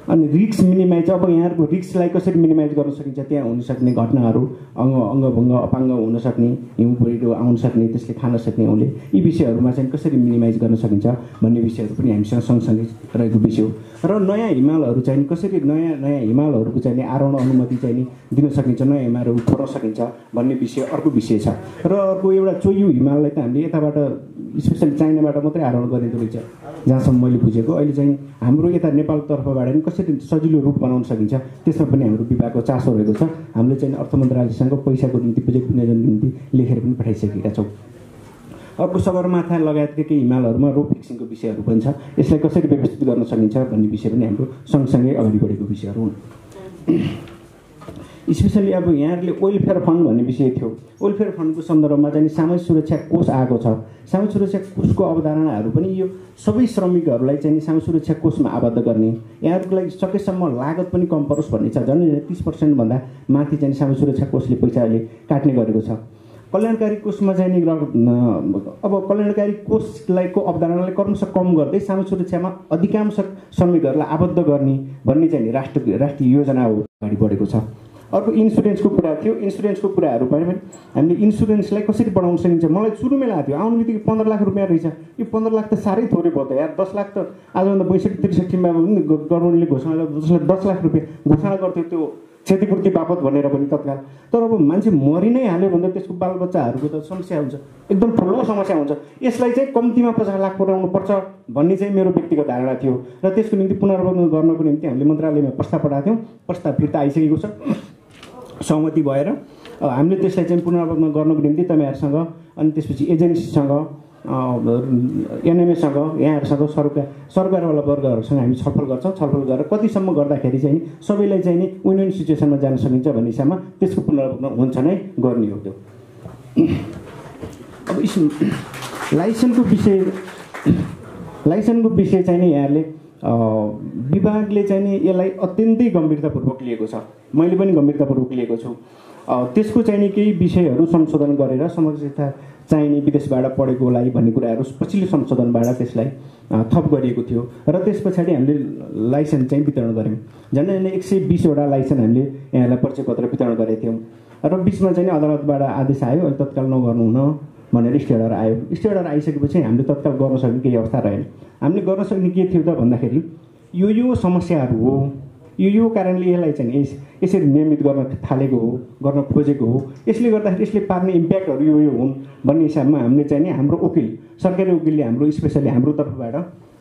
अनि रिस्क मिनिमाइज, अब यहाँहरूको रिस्कलाई कसरी मिनिमाइज गर्न सकिन्छ, त्यहाँ हुनसक्ने घटनाहरू अङ्गभङ्ग अपाङ्ग हुन सक्ने, हिउँ पहिरो आउन सक्ने, त्यसले खान सक्ने उसले, यी विषयहरूमा चाहिँ कसरी मिनिमाइज गर्न सकिन्छ भन्ने विषयहरू पनि हामीसँग सँगसँगै रहेको विषय हो। र नयाँ हिमालहरू चाहिँ कसरी नयाँ हिमालहरूको चाहिँ आरोहण अनुमति चाहिँ दिन सकिन्छ, नयाँ हिमालहरू छोड्न सकिन्छ भन्ने विषय अर्को विषय छ। र अर्को एउटा चोयु हिमाललाई त हामीले यताबाट स्पेसली चाइनाबाट मात्रै आरोहण गरेको रहेछ जहाँसम्म मैले बुझेको। अहिले चाहिँ हाम्रो यता नेपाल तर्फबाट पनि कसरी सजिलो रूट बनाउन सकिन्छ त्यसमा पनि हाम्रो विभागको चासो रहेको छ। हामीले चाहिँ अर्थ मन्त्रालयसँग पैसाको निम्ति प्रोजेक्ट विनियोजनको निम्ति लेखेर पनि पठाइसकेका छौँ। अर्को सगरमाथा लगायतका केही हिमालहरूमा रोड फिक्सिङको विषयहरू पनि छ, यसलाई कसरी व्यवस्थित गर्न सकिन्छ भन्ने विषय पनि हाम्रो सँगसँगै अगाडि बढेको विषयहरू हुन्। स्पेसली अब यहाँहरूले वेलफेयर फन्ड भन्ने विषय थियो। वेलफेयर फन्डको सन्दर्भमा चाहिँ सामाजिक सुरक्षा कोष आएको छ। सामाजिक सुरक्षा कोषको अवधारणाहरू पनि यो सबै श्रमिकहरूलाई चाहिँ सामाजिक सुरक्षा कोषमा आबद्ध गर्ने, यहाँहरूको लागि सकेसम्म लागत पनि कम परोस् भन्ने छ। झन् 30% माथि चाहिँ सामाजिक सुरक्षा कोषले पैसाले काट्ने गरेको छ। कल्याणकारी कोषमा चाहिँ नि अब कल्याणकारी कोषलाई को अवधारणालाई क्रमशः कम गर्दै सामाजिक सुरक्षामा अधिकांश श्रमिकहरूलाई आबद्ध गर्ने भन्ने चाहिँ राष्ट्रिय योजना हो अगाडि बढेको छ। अर्को इन्सुरेन्सको कुरा थियो। इन्सुरेन्सको कुराहरू पनि हामीले इन्सुरेन्सलाई कसरी बढाउन सकिन्छ, मलाई सुरुमै लागेको थियो आउनु बित्तिकै 15 लाख रुपियाँ रहेछ, यो 15 लाख त साह्रै थोरै भयो त यार। 10 लाख त आजभन्दा 62-63मा पनि गभर्मेन्टले घोषणा गर्दा 10 लाख रुपियाँ घोषणा गर्थ्यो त्यो क्षतिपूर्ति बापत भनेर पनि तत्काल। तर अब मान्छे मरि नै हाल्यो भन्दा त्यसको बालबच्चाहरूको त समस्या हुन्छ, एकदम ठुलो समस्या हुन्छ। यसलाई चाहिँ कम्तीमा 50 लाख पुर्याउनु पर्छ भन्ने चाहिँ मेरो व्यक्तिगत धारणा थियो र त्यसको निम्ति पुनर्वर्ण गर्नको निम्ति हामीले मन्त्रालयमा प्रस्ताव पठाएको थियौँ। प्रस्ताव फिर्ता आइसकेको छ सहमति भएर। हामीले त्यसलाई चाहिँ पुनर्वर्ण गर्नको निम्ति तपाईँहरूसँग अनि त्यसपछि एजेन्सीसँग एनएमएसँग यहाँहरूसँग सरकारवाला वर्गहरूसँग हामी छलफल गर्छौँ। छलफल गरेर कतिसम्म गर्दाखेरि चाहिँ सबैलाई चाहिँ नि विन विन सिचुएसनमा जान सकिन्छ भन्ने हिसाबमा त्यसको पुनर्वर्ण हुन्छ नै गर्ने हो। त्यो अब लाइसेन्सको विषय चाहिँ नि यहाँहरूले विभागले चाहिँ नि यसलाई अत्यन्तै गम्भीरतापूर्वक लिएको छ, मैले पनि गम्भीरतापूर्वक लिएको छु। त्यसको चाहिँ नि केही विषयहरू संशोधन गरेर समग्रता चाहिने विदेशबाट पढेको लागि भन्ने कुराहरू पछिल्लो संशोधनबाट त्यसलाई थप गरिएको थियो र त्यस पछाडि हामीले लाइसेन्स चाहिँ वितरण गऱ्यौँ। झन्डै 120वटा लाइसेन्स हामीले यहाँलाई परिचय पत्र वितरण गरेका थियौँ र बिचमा चाहिँ अदालतबाट आदेश आयो अहिले तत्काल नगर्नु हुन भनेर स्टे अर्डर आयो। स्टे अर्डर आइसकेपछि हामीले तत्काल गर्न सक्ने केही अवस्था रहेन। हामीले गर्न सक्ने के थियो त भन्दाखेरि यो समस्याहरू हो, यो कारणले यसलाई चाहिँ यसरी नियमित गर्न थालेको हो, गर्न खोजेको हो, यसले गर्दाखेरि यसले पार्ने इम्प्याक्टहरू यो हुन् भन्ने हिसाबमा हामीले चाहिँ नि हाम्रो वकिल सरकारी वकिलले हाम्रो स्पेसली हाम्रो तर्फबाट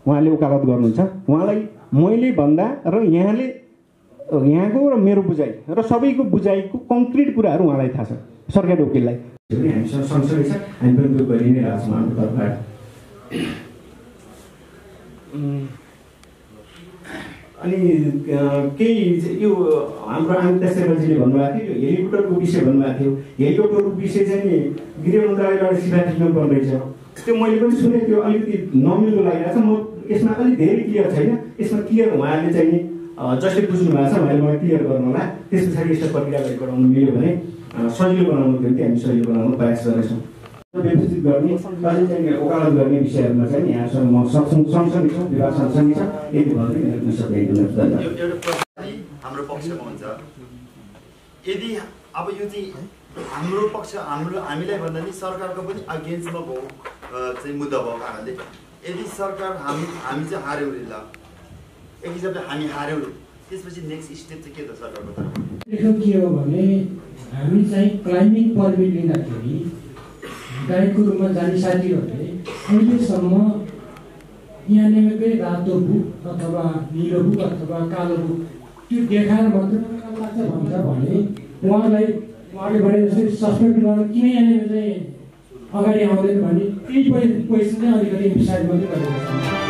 उहाँले वकालत गर्नुहुन्छ। उहाँलाई मैले भन्दा र यहाँको र मेरो बुझाइ र सबैको बुझाइको कङ्क्रिट कुराहरू उहाँलाई थाहा छ सरकारी वकिललाई। हामीसँग सँगसँगै छ, हामी पनि त्यो गरि नै रहेछौँ हाम्रो तर्फबाट। अनि केही यो हाम्रो अमिता शेर्पाजीले भन्नुभएको थियो हेलिकप्टरको विषय भन्नुभएको थियो। हेलिकप्टरको विषय चाहिँ नि गृह मन्त्रालयबाट सिफारिस गर्नुपर्ने रहेछ। त्यो मैले पनि सुनेको थियो, अलिकति नमिल्दो लागिरहेको छ। म यसमा अलिक धेरै क्लियर छैन। यसमा क्लियर उहाँले चाहिँ नि जसले बुझ्नु भएको छ उहाँले मलाई क्लियर गर्नु होला। त्यस पछाडि यस्तो प्रक्रिया गरी गराउनु मिल्यो भने सजिलो बनाउनुको निम्ति हामी सजिलो बनाउनु प्रयास गर्नेछौँ। व्यवस्थित गर्ने अझै चाहिँ वकालत गर्ने विषयहरूमा चाहिँ यहाँसँग म सँगसँगै छु, विभाग सँगसँगै छ। यति भन्दै हाम्रो पक्षमा हुन्छ। यदि अब यो चाहिँ हाम्रो पक्ष हामीलाई भन्दा नि सरकारको पनि अगेन्स्टमा भयो चाहिँ मुद्दा भएको कारणले यदि सरकार हामी चाहिँ हार्यौँ ल एक हिसाबले हामी हार्यौँ, त्यसपछि नेक्स्ट स्टेप चाहिँ के त सरकारको तर्फबाट के हो भने हामी चाहिँ क्लाइम्बिङ पर्मिट लिँदाखेरि गाइडको रूपमा जाने साथीहरूले अहिलेसम्म यहाँ नेमेकै रातो बुक अथवा निलो बुक अथवा कालो बुक त्यो देखाएर मात्रै लाग्छ भन्छ भने उहाँले भने जस्तै सस्पेक्ट गरेर किन यहाँ चाहिँ अगाडि आउँदैन भने त्यही क्वेसन चाहिँ अलिकति डिसाइड मात्रै गरेको छ।